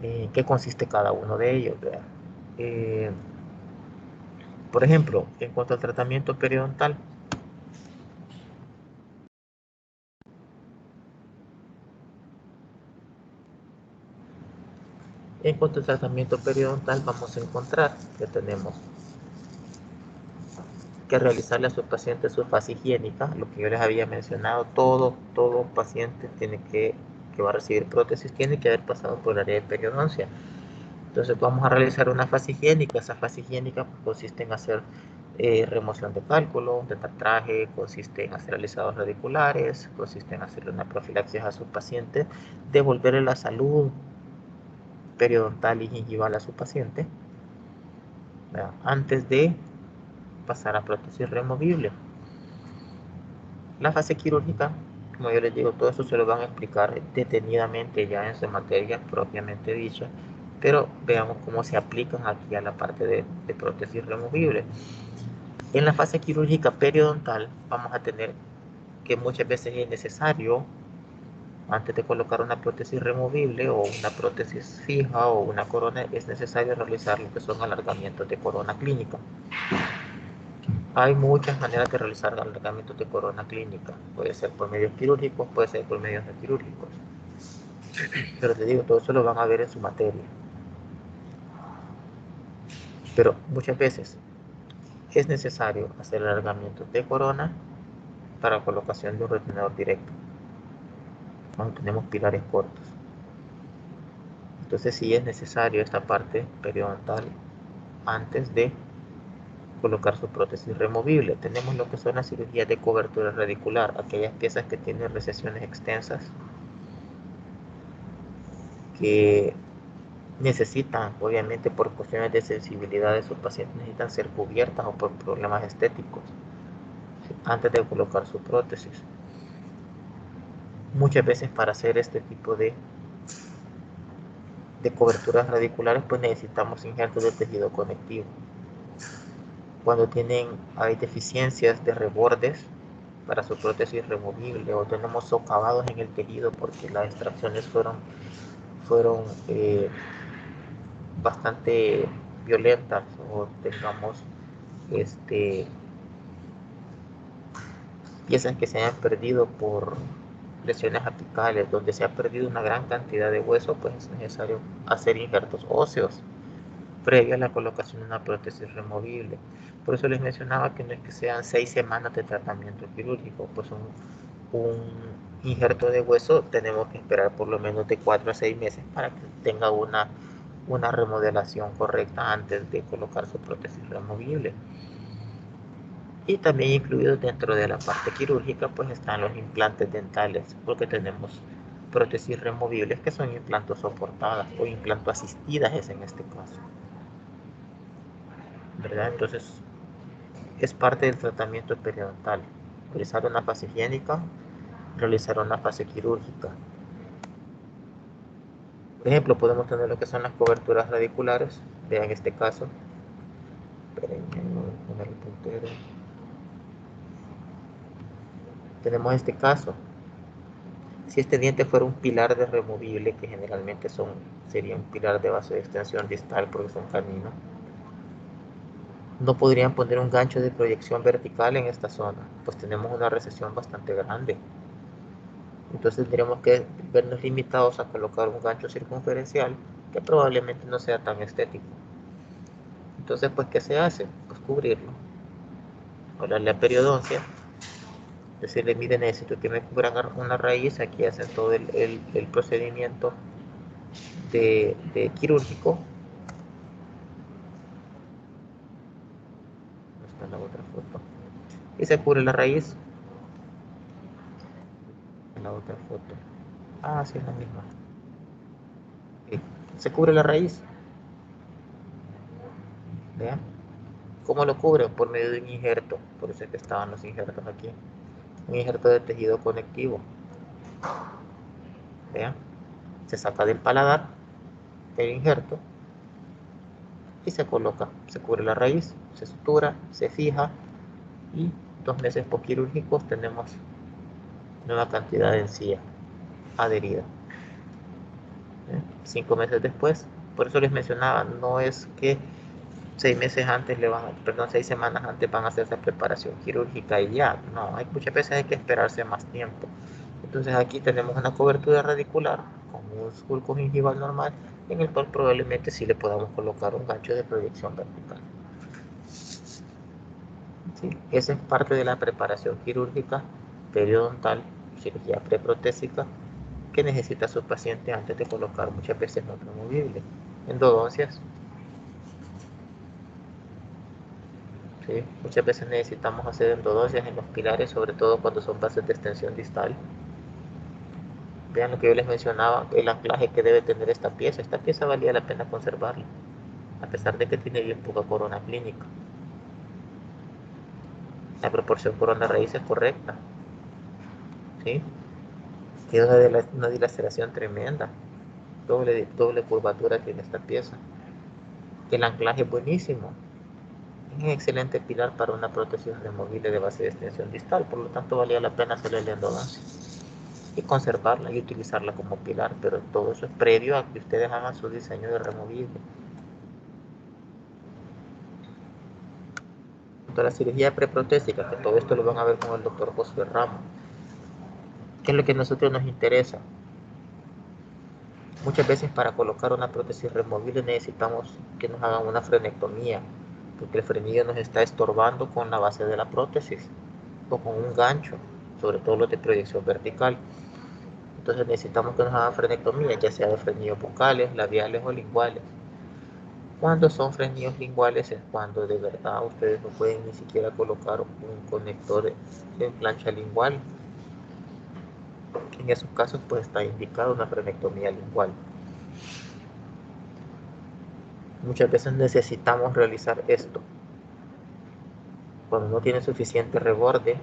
qué consiste cada uno de ellos. Por ejemplo, en cuanto al tratamiento periodontal, vamos a encontrar que tenemos que realizarle a sus pacientes su fase higiénica, lo que yo les había mencionado. Todo paciente que va a recibir prótesis tiene que haber pasado por el área de periodoncia. Entonces vamos a realizar una fase higiénica. Esa fase higiénica consiste en hacer remoción de cálculo, de tartraje, consiste en hacer alisados radiculares, consiste en hacerle una profilaxis a su paciente, devolverle la salud periodontal y gingival a su paciente, ¿verdad? Antes de pasar a prótesis removible. La fase quirúrgica, como yo les digo, todo eso se lo van a explicar detenidamente ya en su materia propiamente dicha, pero veamos cómo se aplican aquí a la parte de prótesis removible. En la fase quirúrgica periodontal vamos a tener que muchas veces es necesario, antes de colocar una prótesis removible o una prótesis fija o una corona, es necesario realizar lo que son alargamientos de corona clínica. Hay muchas maneras de realizar alargamientos de corona clínica. Puede ser por medios quirúrgicos, puede ser por medios no quirúrgicos. Pero te digo, todo eso lo van a ver en su materia. Pero muchas veces es necesario hacer alargamientos de corona para colocación de un retenedor directo, cuando tenemos pilares cortos. Entonces sí es necesario esta parte periodontal antes de colocar su prótesis removible. Tenemos lo que son las cirugías de cobertura radicular, aquellas piezas que tienen recesiones extensas que necesitan, obviamente por cuestiones de sensibilidad de sus pacientes, necesitan ser cubiertas o por problemas estéticos, ¿sí?, antes de colocar su prótesis. Muchas veces para hacer este tipo de coberturas radiculares, pues necesitamos injertos de tejido conectivo. Cuando hay deficiencias de rebordes para su prótesis removible, o tenemos socavados en el tejido porque las extracciones fueron bastante violentas, o tengamos piezas que se hayan perdido por lesiones apicales, donde se ha perdido una gran cantidad de hueso, pues es necesario hacer injertos óseos previa a la colocación de una prótesis removible. Por eso les mencionaba que no es que sean 6 semanas de tratamiento quirúrgico, pues un injerto de hueso tenemos que esperar por lo menos de 4 a 6 meses para que tenga una remodelación correcta antes de colocar su prótesis removible. Y también incluidos dentro de la parte quirúrgica, pues están los implantes dentales, porque tenemos prótesis removibles que son implantos soportadas o implanto asistidas es en este caso, ¿verdad? Entonces es parte del tratamiento periodontal, realizar una fase higiénica, realizar una fase quirúrgica. Por ejemplo, podemos tener lo que son las coberturas radiculares. Vean este caso. Espérenme, voy a poner el puntero. tenemos este caso. Si este diente fuera un pilar de removible, que generalmente sería un pilar de base de extensión distal porque son caninos, no podrían poner un gancho de proyección vertical en esta zona, pues tenemos una recesión bastante grande. Entonces tendríamos que vernos limitados a colocar un gancho circunferencial que probablemente no sea tan estético. Entonces, pues, ¿qué se hace? Pues cubrirlo. Hablarle a periodoncia, decirle, mire, necesito que me cubran una raíz. Aquí hacen todo el procedimiento de quirúrgico. Está la otra foto. Y se cubre la raíz. En la otra foto. Ah, sí, es la misma. Sí. Se cubre la raíz. ¿Vean? ¿Cómo lo cubren? Por medio de un injerto. Por eso es que estaban los injertos aquí. Un injerto de tejido conectivo. ¿Vean? Se saca del paladar el injerto y se coloca. Se cubre la raíz, se sutura, se fija y 2 meses postquirúrgicos tenemos nueva cantidad de encía adherida. 5 meses después, por eso les mencionaba, no es que 6 meses antes perdón, 6 semanas antes van a hacer esa preparación quirúrgica y ya, no, muchas veces hay que esperarse más tiempo. Entonces aquí tenemos una cobertura radicular con un surco gingival normal en el cual probablemente sí le podamos colocar un gancho de proyección vertical. ¿Sí? Esa es parte de la preparación quirúrgica periodontal, cirugía preprotésica, que necesita su paciente antes de colocar muchas veces no removible. Endodoncias. ¿Sí? Muchas veces necesitamos hacer endodoncias en los pilares, sobre todo cuando son bases de extensión distal. Vean lo que yo les mencionaba, el anclaje que debe tener esta pieza. Esta pieza valía la pena conservarla, a pesar de que tiene bien poca corona clínica. La proporción corona-raíz es correcta. ¿Sí? Tiene una dilaceración tremenda. Doble curvatura tiene esta pieza. El anclaje es buenísimo. Es un excelente pilar para una prótesis removible de base de extensión distal. Por lo tanto, valía la pena hacerle la endodoncia y conservarla y utilizarla como pilar. Pero todo eso es previo a que ustedes hagan su diseño de removible. La cirugía preprotésica, que todo esto lo van a ver con el doctor José Ramos. ¿Qué es lo que a nosotros nos interesa? Muchas veces para colocar una prótesis removible necesitamos que nos hagan una frenectomía, porque el frenillo nos está estorbando con la base de la prótesis o con un gancho, sobre todo los de proyección vertical. Entonces necesitamos que nos hagan frenectomía, ya sea de frenillos bucales, labiales o linguales. Cuando son frenillos linguales es cuando de verdad ustedes no pueden ni siquiera colocar un conector en plancha lingual. En esos casos pues está indicada una frenectomía lingual. Muchas veces necesitamos realizar esto. Cuando no tiene suficiente reborde,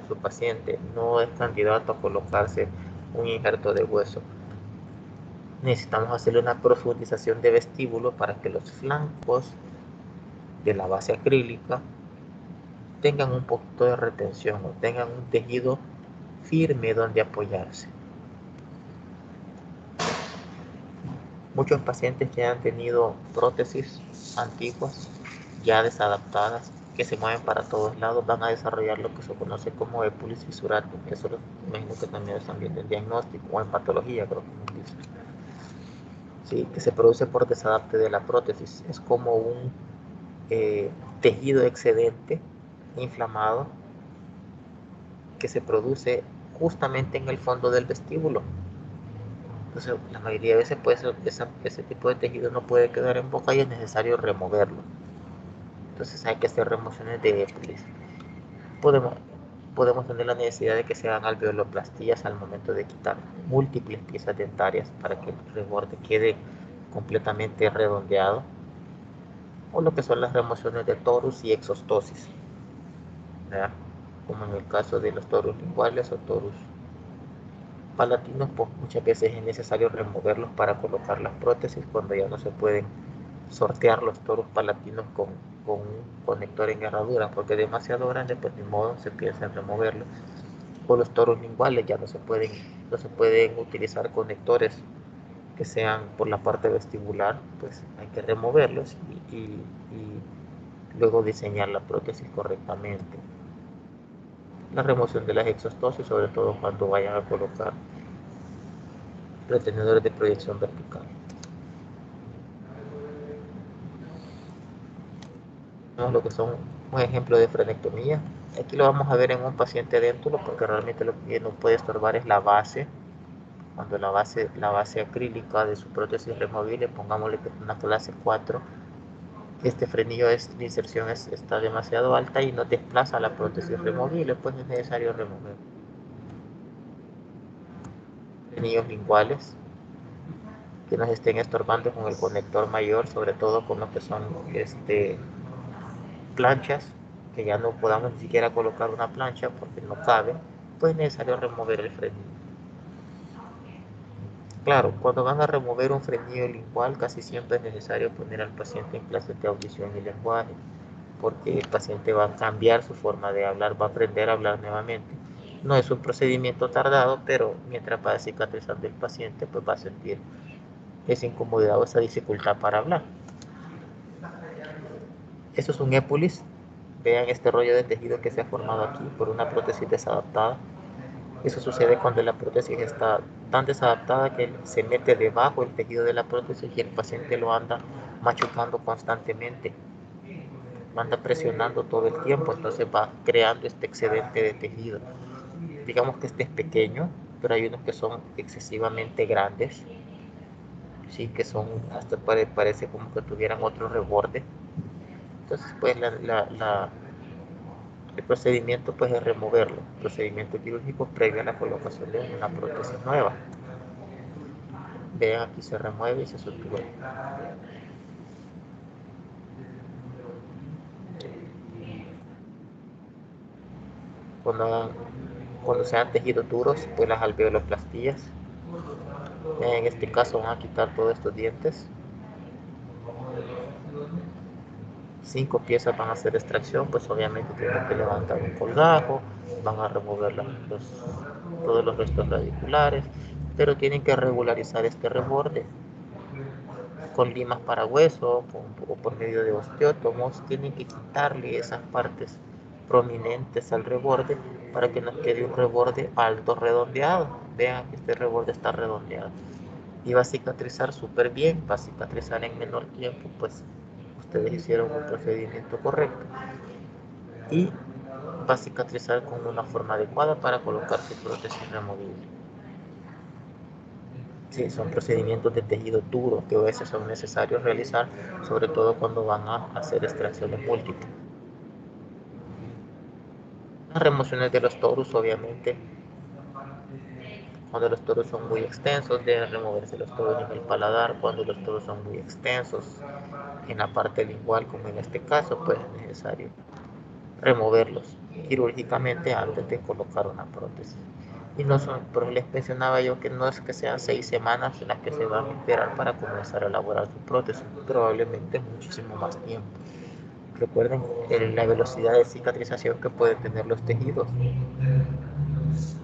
su paciente no es candidato a colocarse un injerto de hueso. Necesitamos hacerle una profundización de vestíbulo para que los flancos de la base acrílica tengan un poquito de retención o tengan un tejido firme donde apoyarse. Muchos pacientes que han tenido prótesis antiguas, ya desadaptadas, que se mueven para todos lados, van a desarrollar lo que se conoce como epulis fisuratum. Eso lo imagino que también están viendo en diagnóstico o en patología, creo que nos dice. Sí, que se produce por desadapte de la prótesis. Es como un tejido excedente inflamado que se produce justamente en el fondo del vestíbulo. Entonces, la mayoría de veces ese tipo de tejido no puede quedar en boca y es necesario removerlo. Entonces hay que hacer remociones de épulis. Podemos tener la necesidad de que se hagan alveoloplastías al momento de quitar múltiples piezas dentarias para que el reborde quede completamente redondeado. O lo que son las remociones de torus y exostosis, ¿verdad? Como en el caso de los torus linguales o torus palatinos, pues muchas veces es necesario removerlos para colocar las prótesis cuando ya no se pueden sortear los torus palatinos con un conector en herradura, porque es demasiado grande, pues ni modo se piensa en removerlo O los toros linguales ya no se pueden utilizar conectores que sean por la parte vestibular, pues hay que removerlos y luego diseñar la prótesis correctamente. La remoción de las exostosis, sobre todo cuando vayan a colocar retenedores de proyección vertical. Tenemos lo que son un ejemplo de frenectomía. Aquí lo vamos a ver en un paciente déntulo porque realmente lo que no puede estorbar es la base. Cuando la base acrílica de su prótesis removible, pongámosle que es una clase 4, este frenillo de inserción está demasiado alta y no desplaza la prótesis removible, pues es necesario remover. Frenillos linguales que nos estén estorbando con el conector mayor, sobre todo con lo que son planchas, que ya no podamos ni siquiera colocar una plancha porque no cabe, pues es necesario remover el frenillo. Claro, cuando van a remover un frenillo lingual, casi siempre es necesario poner al paciente en clases de audición y lenguaje, porque el paciente va a cambiar su forma de hablar, va a aprender a hablar nuevamente. No es un procedimiento tardado, pero mientras va cicatrizando el paciente, pues va a sentir esa incomodidad o esa dificultad para hablar. Eso es un épulis. Vean este rollo de tejido que se ha formado aquí por una prótesis desadaptada. Eso sucede cuando la prótesis está tan desadaptada que se mete debajo del tejido de la prótesis y el paciente lo anda machucando constantemente, lo anda presionando todo el tiempo, entonces va creando este excedente de tejido. Digamos que este es pequeño, pero hay unos que son excesivamente grandes, sí, que son, hasta parece como que tuvieran otro reborde. Entonces, pues el procedimiento pues es removerlo, procedimiento quirúrgico previo a la colocación de una prótesis nueva. Vean, aquí se remueve y se sutura. Cuando, cuando sean tejidos duros, pues las alveoloplastías. En este caso van a quitar todos estos dientes. 5 piezas van a hacer extracción, pues obviamente tienen que levantar un colgajo, van a remover todos los restos radiculares, pero tienen que regularizar este reborde con limas para hueso o por medio de osteótomos. Tienen que quitarle esas partes prominentes al reborde para que nos quede un reborde alto redondeado. Vean que este reborde está redondeado y va a cicatrizar súper bien, va a cicatrizar en menor tiempo, pues ustedes hicieron un procedimiento correcto y va a cicatrizar con una forma adecuada para colocar su prótesis removible. Sí, son procedimientos de tejido duro que a veces son necesarios realizar, sobre todo cuando van a hacer extracciones múltiples. Las remociones de los torus, obviamente, cuando los torus son muy extensos, deben removerse los torus en el paladar. Cuando los torus son muy extensos en la parte lingual, como en este caso, pues es necesario removerlos quirúrgicamente antes de colocar una prótesis. Y no son, pero les mencionaba yo que no es que sean 6 semanas en las que se van a esperar para comenzar a elaborar su prótesis, probablemente muchísimo más tiempo. Recuerden la velocidad de cicatrización que pueden tener los tejidos.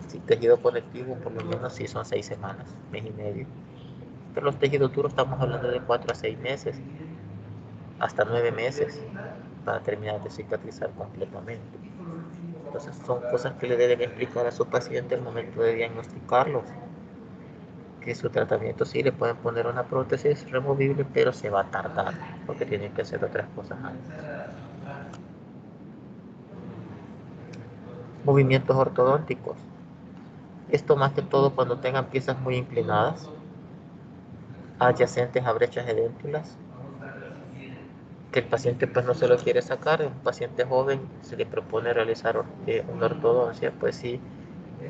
Si tejido conectivo, por lo menos sí son 6 semanas, mes y medio. Pero los tejidos duros estamos hablando de 4 a 6 meses, hasta 9 meses para terminar de cicatrizar completamente. Entonces son cosas que le deben explicar a su paciente al momento de diagnosticarlos. Que su tratamiento sí le pueden poner una prótesis removible, pero se va a tardar porque tienen que hacer otras cosas antes. Movimientos ortodónticos. Esto más que todo cuando tengan piezas muy inclinadas, adyacentes a brechas edéntulas, que el paciente pues no se lo quiere sacar. Un paciente joven se le propone realizar una ortodoncia, pues sí,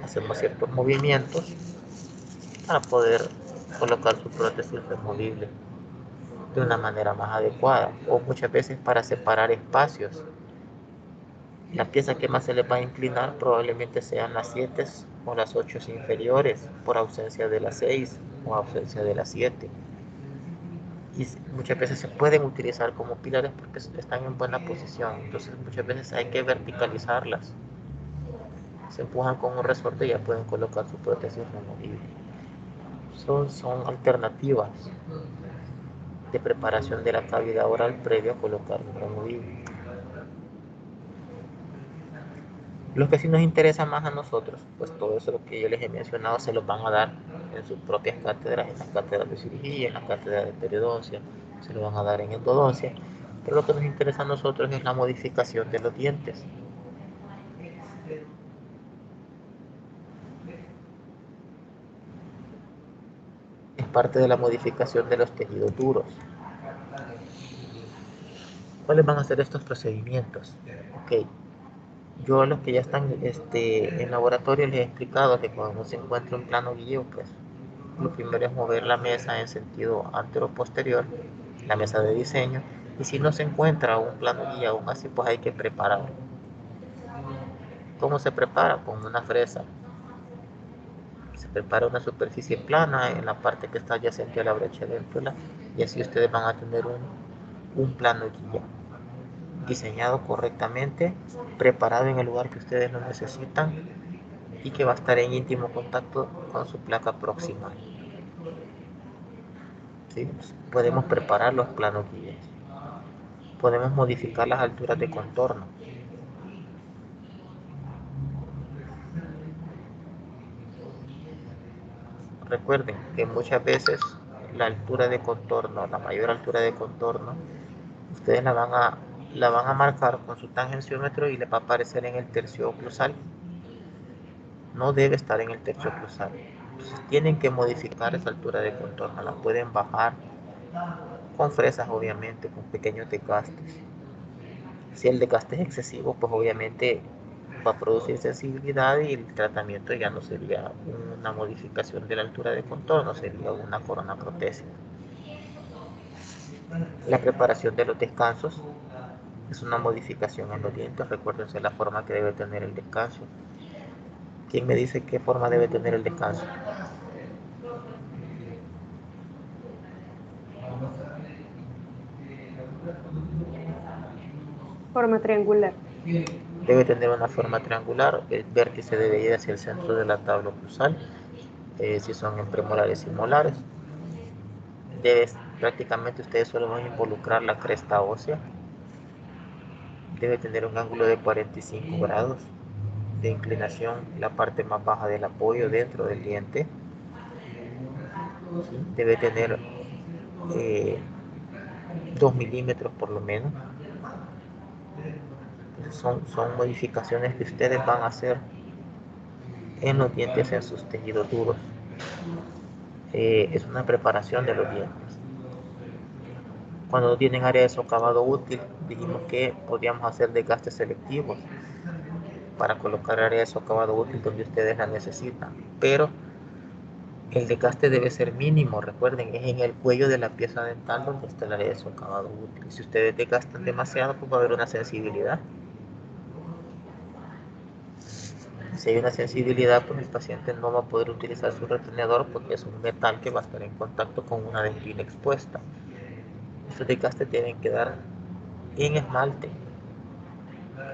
hacemos ciertos movimientos para poder colocar su prótesis removible de una manera más adecuada, o muchas veces para separar espacios. La pieza que más se le va a inclinar probablemente sean las 7 o las 8 inferiores por ausencia de las 6 o ausencia de las 7. Y muchas veces se pueden utilizar como pilares porque están en buena posición, entonces muchas veces hay que verticalizarlas. Se empujan con un resorte y ya pueden colocar su prótesis removible. Son alternativas de preparación de la cavidad oral previo a colocar un removible. Lo que sí nos interesa más a nosotros, pues todo eso lo que yo les he mencionado se los van a dar en sus propias cátedras, en las cátedras de cirugía, en las cátedras de periodoncia, se lo van a dar en endodoncia, pero lo que nos interesa a nosotros es la modificación de los dientes. Es parte de la modificación de los tejidos duros. ¿Cuáles van a ser estos procedimientos? Ok, yo a los que ya están en laboratorio les he explicado que cuando se encuentra un plano guío, pues lo primero es mover la mesa en sentido antero-posterior, la mesa de diseño, y si no se encuentra un plano guía aún así, pues hay que prepararlo. ¿Cómo se prepara? Con una fresa. Se prepara una superficie plana en la parte que está adyacente a la brecha dentula y así ustedes van a tener un plano guía diseñado correctamente, preparado en el lugar que ustedes lo necesitan y que va a estar en íntimo contacto con su placa proximal. ¿Sí? Podemos preparar los planos guías. Podemos modificar las alturas de contorno. Recuerden que muchas veces la altura de contorno, la mayor altura de contorno, ustedes la van a marcar con su tangenciómetro y le va a aparecer en el tercio oclusal. No debe estar en el tercio oclusal. Entonces tienen que modificar esa altura de contorno. La pueden bajar con fresas, obviamente, con pequeños desgastes. Si el desgaste es excesivo, pues obviamente va a producir sensibilidad y el tratamiento ya no sería una modificación de la altura de contorno, sería una corona protésica. La preparación de los descansos es una modificación en los dientes. Recuérdense la forma que debe tener el descanso. ¿Quién me dice qué forma debe tener el descanso? Forma triangular. Debe tener una forma triangular. El vértice debe ir hacia el centro de la tabla oclusal, si son en premolares y molares. Prácticamente ustedes solo van a involucrar la cresta ósea. Debe tener un ángulo de 45 grados de inclinación, la parte más baja del apoyo dentro del diente. Debe tener 2 milímetros por lo menos. Son modificaciones que ustedes van a hacer en los dientes, en sus tejidos duros. Es una preparación de los dientes. Cuando no tienen área de socavado útil, dijimos que podíamos hacer desgastes selectivos para colocar área de socavado útil donde ustedes la necesitan, pero el desgaste debe ser mínimo. Recuerden, es en el cuello de la pieza dental donde está el área de socavado útil. Si ustedes desgastan demasiado, pues va a haber una sensibilidad. Si hay una sensibilidad, pues el paciente no va a poder utilizar su retenedor porque es un metal que va a estar en contacto con una dentina expuesta. Estos desgastes deben quedar en esmalte.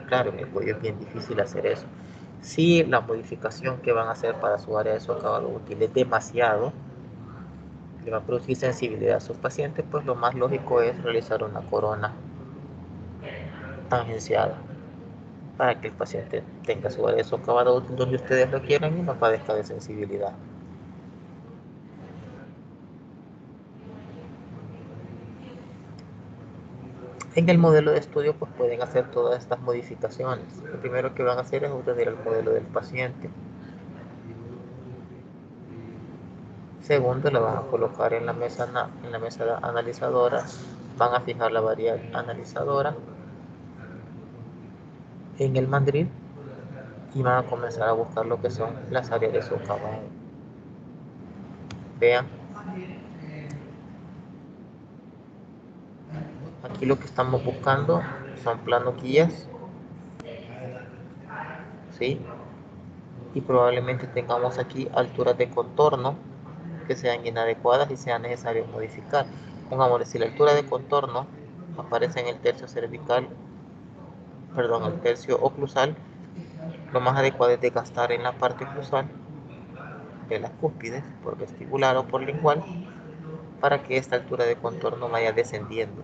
Claro, en el cuello es bien difícil hacer eso. Si la modificación que van a hacer para su área de socavado útil es demasiado, le va a producir sensibilidad a sus pacientes, pues lo más lógico es realizar una corona tangenciada para que el paciente tenga su área de socavado útil donde ustedes lo quieran y no padezca de sensibilidad. En el modelo de estudio pues pueden hacer todas estas modificaciones. Lo primero que van a hacer es obtener el modelo del paciente. Segundo, lo van a colocar en la mesa analizadora. Van a fijar la variable analizadora en el mandril y van a comenzar a buscar lo que son las áreas de socavado. Vean, aquí lo que estamos buscando son planos guías, ¿sí? Y probablemente tengamos aquí alturas de contorno que sean inadecuadas y sea necesario modificar. Pongámosle, si la altura de contorno aparece en el tercio cervical, perdón, el tercio oclusal, lo más adecuado es desgastar en la parte cruzal de las cúspides por vestibular o por lingual para que esta altura de contorno vaya descendiendo.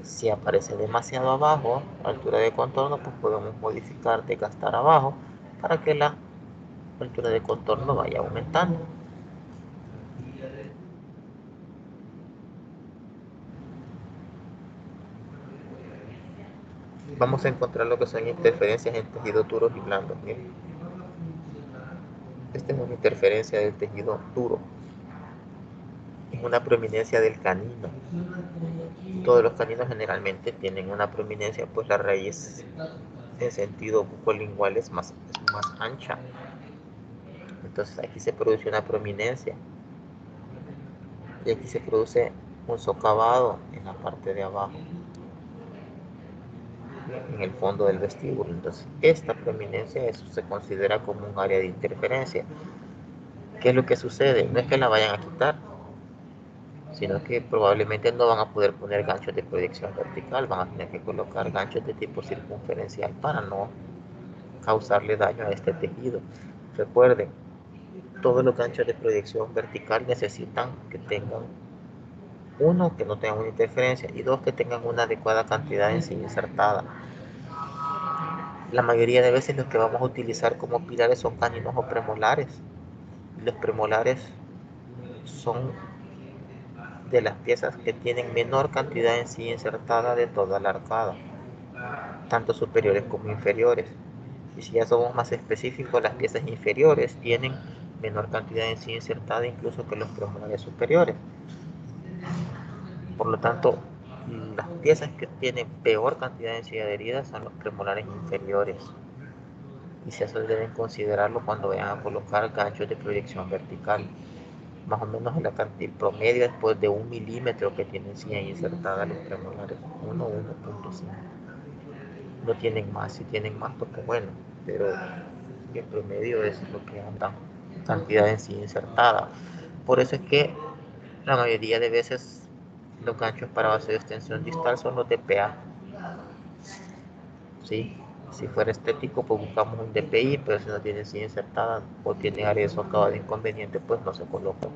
Si aparece demasiado abajo, la altura de contorno, pues podemos modificar, desgastar abajo para que la altura de contorno vaya aumentando. Vamos a encontrar lo que son interferencias en tejidos duros y blandos. Miren. Esta es una interferencia del tejido duro. Es una prominencia del canino. Todos los caninos generalmente tienen una prominencia, pues la raíz en sentido bucolingual es más ancha. Entonces aquí se produce una prominencia y aquí se produce un socavado en la parte de abajo, en el fondo del vestíbulo. Entonces esta prominencia, eso se considera como un área de interferencia. ¿Qué es lo que sucede? No es que la vayan a quitar, sino que probablemente no van a poder poner ganchos de proyección vertical, van a tener que colocar ganchos de tipo circunferencial para no causarle daño a este tejido. Recuerden, todos los ganchos de proyección vertical necesitan que tengan, uno, que no tengan una interferencia, y dos, que tengan una adecuada cantidad en sí insertada. La mayoría de veces los que vamos a utilizar como pilares son caninos o premolares. Los premolares son de las piezas que tienen menor cantidad en sí insertada de toda la arcada, tanto superiores como inferiores. Y si ya somos más específicos, las piezas inferiores tienen menor cantidad en sí insertada incluso que los premolares superiores. Por lo tanto, las piezas que tienen peor cantidad en sí adherida son los premolares inferiores. Y si eso deben considerarlo cuando vayan a colocar ganchos de proyección vertical. Más o menos el promedio después de 1 milímetro que tienen sí insertada los premolares, 1.5. No tienen más, si tienen más, pues bueno, pero el promedio es lo que andan cantidad en sí insertada. Por eso es que la mayoría de veces los ganchos para base de extensión distal son los DPA. ¿Sí? Si fuera estético, pues buscamos un DPI, pero si no tiene sí insertada o tiene área de socavado de inconveniente, pues no se coloca.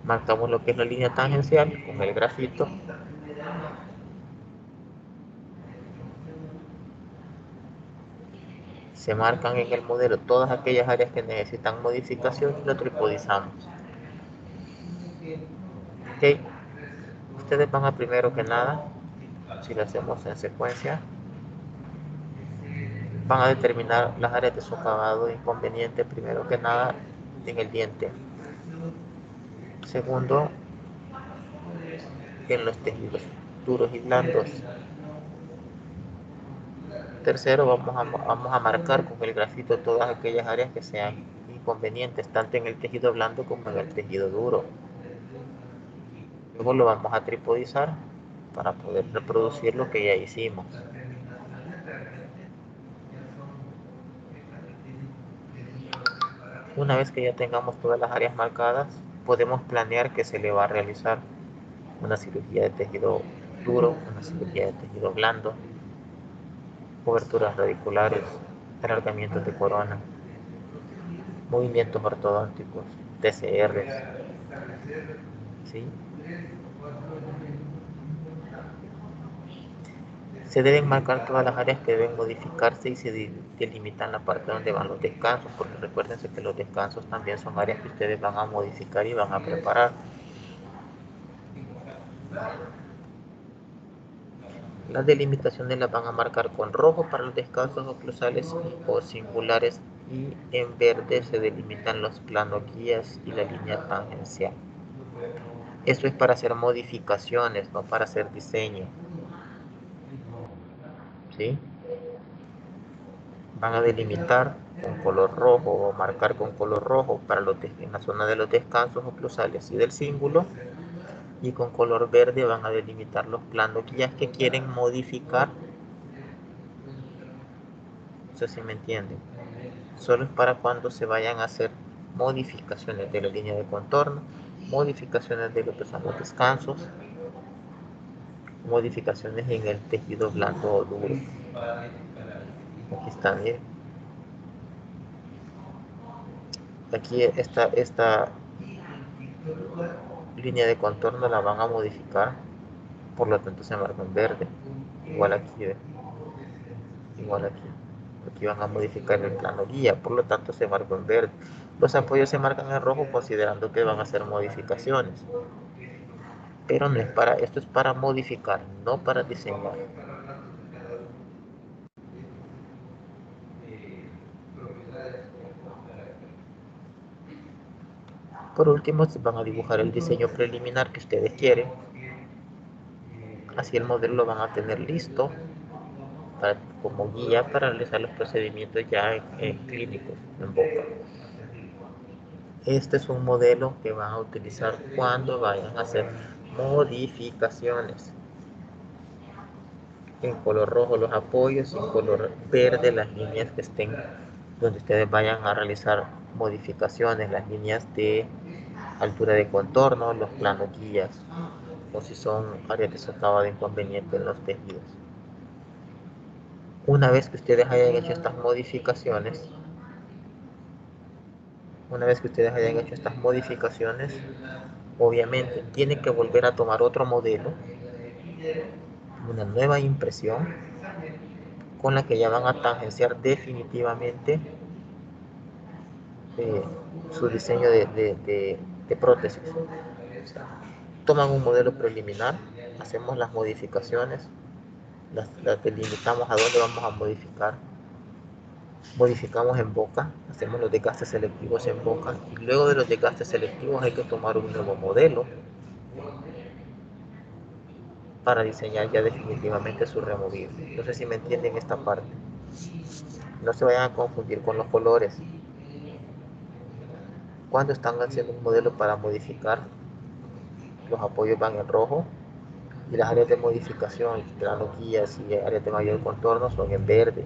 Marcamos lo que es la línea tangencial con el grafito. Se marcan en el modelo todas aquellas áreas que necesitan modificación y lo tripodizamos. Ok, ustedes van a primero que nada, si lo hacemos en secuencia, van a determinar las áreas de socavado inconveniente primero que nada en el diente. Segundo, en los tejidos duros y blandos. Tercero, vamos a marcar con el grafito todas aquellas áreas que sean inconvenientes, tanto en el tejido blando como en el tejido duro. Luego lo vamos a tripodizar para poder reproducir lo que ya hicimos. Una vez que ya tengamos todas las áreas marcadas, podemos planear que se le va a realizar una cirugía de tejido duro, una cirugía de tejido blando, coberturas radiculares, alargamientos de corona, movimientos ortodónticos, TCRs, ¿sí? Se deben marcar todas las áreas que deben modificarse y se delimitan la parte donde van los descansos, porque recuérdense que los descansos también son áreas que ustedes van a modificar y van a preparar. Las delimitaciones las van a marcar con rojo para los descansos oclusales o singulares y en verde se delimitan los planos guías y la línea tangencial. Eso es para hacer modificaciones, no para hacer diseño. ¿Sí? Van a delimitar con color rojo o marcar con color rojo para en la zona de los descansos oclusales y del cíngulo, y con color verde van a delimitar los planos guías que quieren modificar. No sé si me entienden. Solo es para cuando se vayan a hacer modificaciones de la línea de contorno modificaciones de lo que son los descansos, modificaciones en el tejido blando o duro. Aquí está bien. Aquí esta línea de contorno la van a modificar, por lo tanto se marca en verde. Igual aquí, ¿ve? Igual aquí. Aquí van a modificar el plano guía, por lo tanto se marcó en verde. Los apoyos se marcan en rojo considerando que van a hacer modificaciones. Pero no es para, esto es para modificar, no para diseñar. Por último, van a dibujar el diseño preliminar que ustedes quieren. Así el modelo lo van a tener listo como guía para realizar los procedimientos ya en clínicos, en boca. Este es un modelo que van a utilizar cuando vayan a hacer modificaciones. En color rojo los apoyos y en color verde las líneas que estén donde ustedes vayan a realizar modificaciones, las líneas de altura de contorno, los planos guías, o si son áreas de socavo de inconveniente en los tejidos. Una vez que ustedes hayan hecho estas modificaciones, obviamente tienen que volver a tomar otro modelo, una nueva impresión, con la que ya van a tangenciar definitivamente su diseño de prótesis. O sea, toman un modelo preliminar, hacemos las modificaciones, las delimitamos a dónde vamos a modificar, modificamos en boca, hacemos los desgastes selectivos en boca y luego de los desgastes selectivos hay que tomar un nuevo modelo para diseñar ya definitivamente su removible. No sé si me entienden esta parte. No se vayan a confundir con los colores. Cuando están haciendo un modelo para modificar, los apoyos van en rojo y las áreas de modificación, plano guías y áreas de mayor contorno son en verde.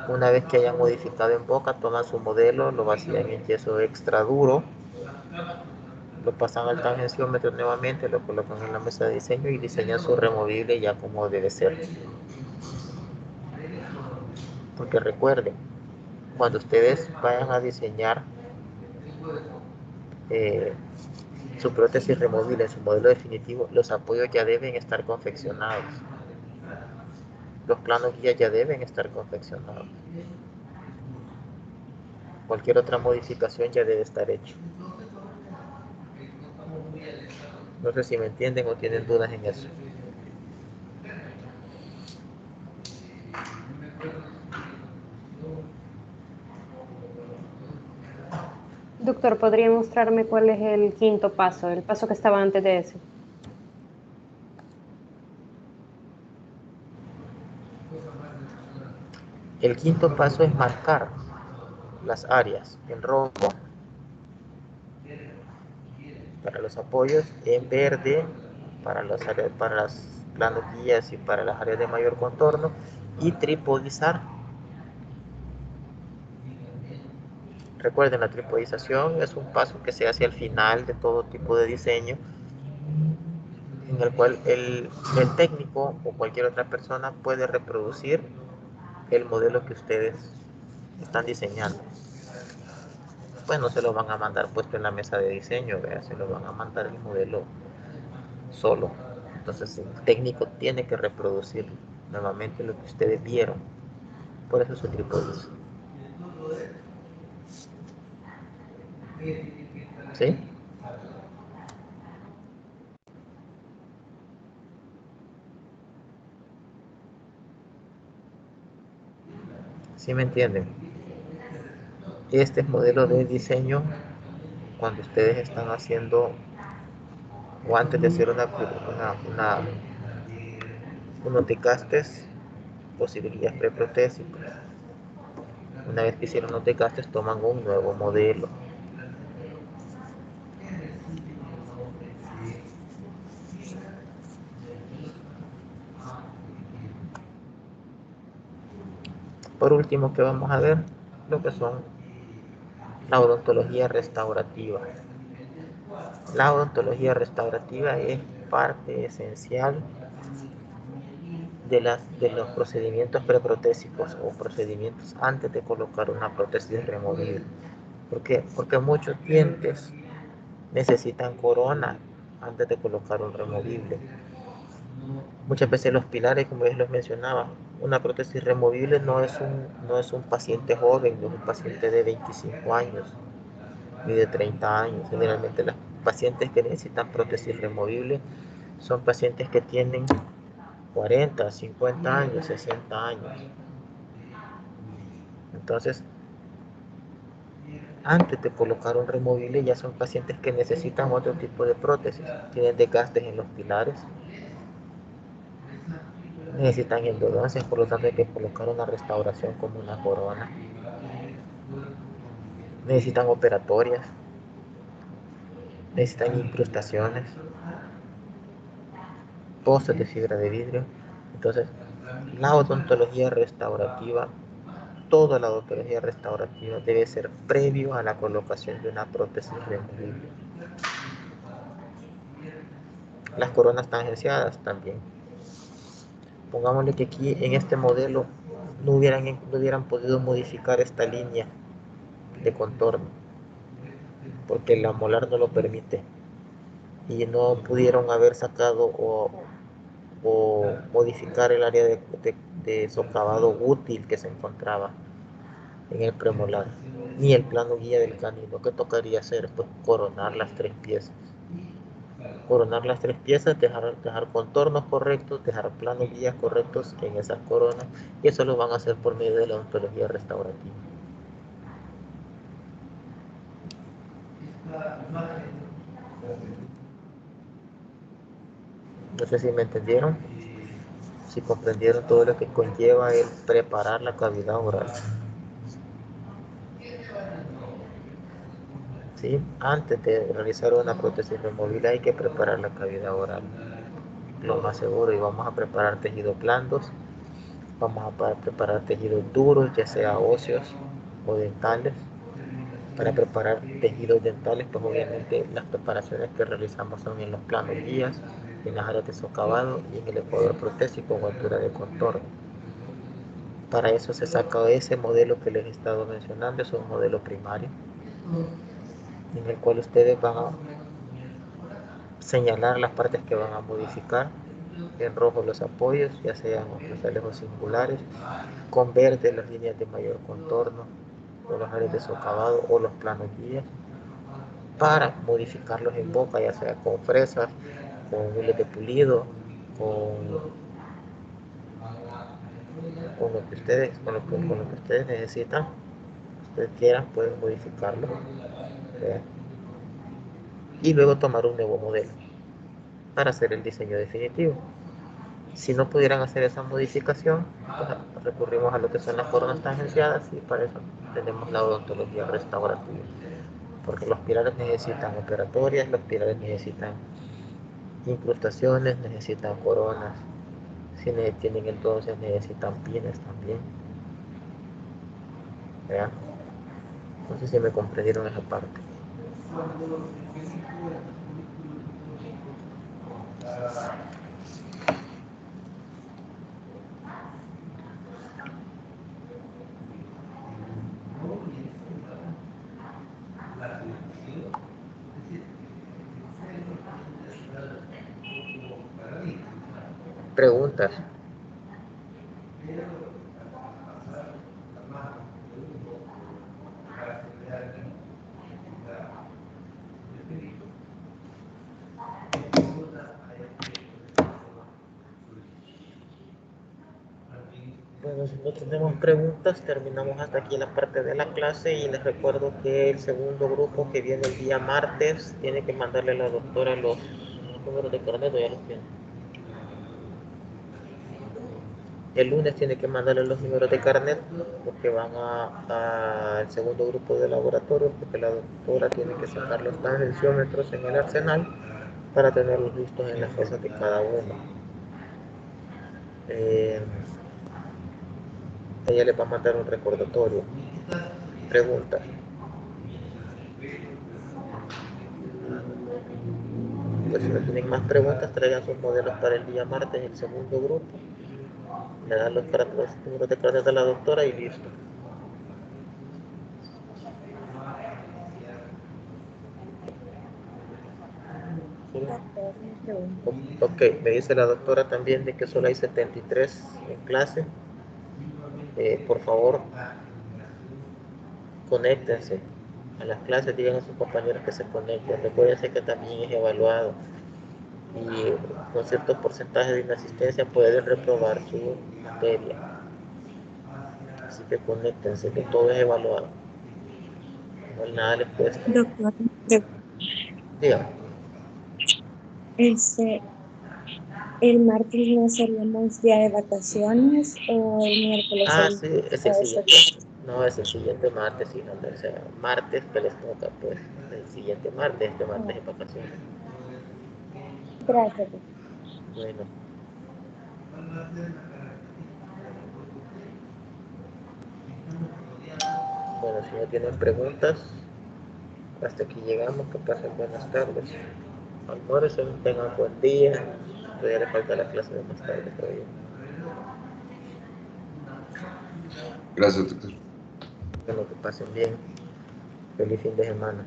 Una vez que hayan modificado en boca, toman su modelo, lo vacían en yeso extra duro, lo pasan al tangenciómetro nuevamente, lo colocan en la mesa de diseño y diseñan su removible ya como debe ser. Porque recuerden, cuando ustedes vayan a diseñar su prótesis removible en su modelo definitivo, los apoyos ya deben estar confeccionados. Los planos guía ya deben estar confeccionados. Cualquier otra modificación ya debe estar hecho. No sé si me entienden o tienen dudas en eso. Doctor, ¿podría mostrarme cuál es el quinto paso, el paso que estaba antes de ese? El quinto paso es marcar las áreas en rojo para los apoyos, en verde para los planos guías y para las áreas de mayor contorno y tripodizar. Recuerden, la tripodización es un paso que se hace al final de todo tipo de diseño, en el cual el técnico o cualquier otra persona puede reproducir el modelo que ustedes están diseñando. Pues no se lo van a mandar puesto en la mesa de diseño, ¿verdad? Se lo van a mandar el modelo solo. Entonces el técnico tiene que reproducir nuevamente lo que ustedes vieron. Por eso se tripodiza. ¿Sí? ¿Sí me entienden? Este es modelo de diseño cuando ustedes están haciendo o antes de hacer unos desgastes o cirugías preprotésicas. Una vez que hicieron los desgastes, toman un nuevo modelo. Por último, ¿qué vamos a ver? Lo que son La odontología restaurativa. La odontología restaurativa es parte esencial de los procedimientos preprotésicos o procedimientos antes de colocar una prótesis removible. ¿Por qué? Porque muchos dientes necesitan corona antes de colocar un removible. Muchas veces los pilares, como les mencionaba, una prótesis removible no es un paciente joven, no es un paciente de 25 años ni de 30 años. Generalmente los pacientes que necesitan prótesis removible son pacientes que tienen 40, 50 años, 60 años. Entonces, antes de colocar un removible ya son pacientes que necesitan otro tipo de prótesis. Tienen desgastes en los pilares, necesitan endodoncias, por lo tanto hay que colocar una restauración como una corona. Necesitan operatorias, necesitan incrustaciones, postes de fibra de vidrio. Entonces, la odontología restaurativa, toda la odontología restaurativa debe ser previo a la colocación de una prótesis removible. Las coronas tangenciadas también. Pongámosle que aquí en este modelo no hubieran podido modificar esta línea de contorno porque la molar no lo permite y no pudieron haber sacado o modificar el área de socavado útil que se encontraba en el premolar, ni el plano guía del canino. ¿Qué tocaría hacer? Pues coronar las tres piezas. Coronar las tres piezas, dejar contornos correctos, dejar planos guías correctos en esas coronas, y eso lo van a hacer por medio de la odontología restaurativa. No sé si me entendieron, si comprendieron todo lo que conlleva el preparar la cavidad oral. ¿Sí? Antes de realizar una prótesis removible hay que preparar la cavidad oral, lo más seguro, y vamos a preparar tejidos blandos, vamos a preparar tejidos duros, ya sea óseos o dentales. Para preparar tejidos dentales, pues obviamente las preparaciones que realizamos son en los planos guías, en las áreas de socavado y en el ecuador protésico o altura de contorno. Para eso se saca ese modelo que les he estado mencionando, es un modelo primario, en el cual ustedes van a señalar las partes que van a modificar, en rojo los apoyos, ya sean oclusales o singulares, con verde las líneas de mayor contorno, o las áreas de socavado o los planos guías, para modificarlos en boca, ya sea con fresas, con hilos de pulido, con lo que ustedes, con lo que ustedes necesitan, ustedes quieran, pueden modificarlo, ¿verdad? Y luego tomar un nuevo modelo para hacer el diseño definitivo. Si no pudieran hacer esa modificación, pues recurrimos a lo que son las coronas tangenciadas, y para eso tenemos la odontología restaurativa, porque los pilares necesitan operatorias, los pilares necesitan incrustaciones, necesitan coronas, si tienen entonces necesitan pines también, ¿verdad? No sé si me comprendieron esa parte. Preguntas. Bueno, si no tenemos preguntas, terminamos hasta aquí la parte de la clase, y les recuerdo que el segundo grupo que viene el día martes tiene que mandarle a la doctora los números de carnet, o ya los tiene. El lunes tiene que mandarle los números de carnet porque van al segundo grupo de laboratorio, porque la doctora tiene que sacar los tensiómetros en el arsenal para tenerlos listos en las cosas de cada uno. Ella les va a mandar un recordatorio. Pregunta. pues si no tienen más preguntas, traigan sus modelos para el día martes, el segundo grupo. Le dan los números de clases de la doctora y listo. Doctor, una pregunta. Ok, me dice la doctora también de que solo hay 73 en clase. Por favor, conéctense a las clases, digan a sus compañeros que se conecten. Recuerden que también es evaluado y con ciertos porcentajes de inasistencia pueden reprobar su materia. Así que conéctense, que todo es evaluado. No, nada les cuesta. Doctor, Dígame. este, ¿el martes no seríamos día de vacaciones o el miércoles Ah, sí, es el o ese siguiente. día? No, es el siguiente martes, sí, no, o sea, martes que les toca, pues, el siguiente martes, este martes Ah, es vacaciones. gracias, doctor. Bueno, bueno, si no tienen preguntas, hasta aquí llegamos, que pasen buenas tardes. Almuercen, tengan buen día. Todavía le falta la clase de más tarde todavía. Gracias, doctor. Bueno, que pasen bien. Feliz fin de semana.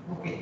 Ok.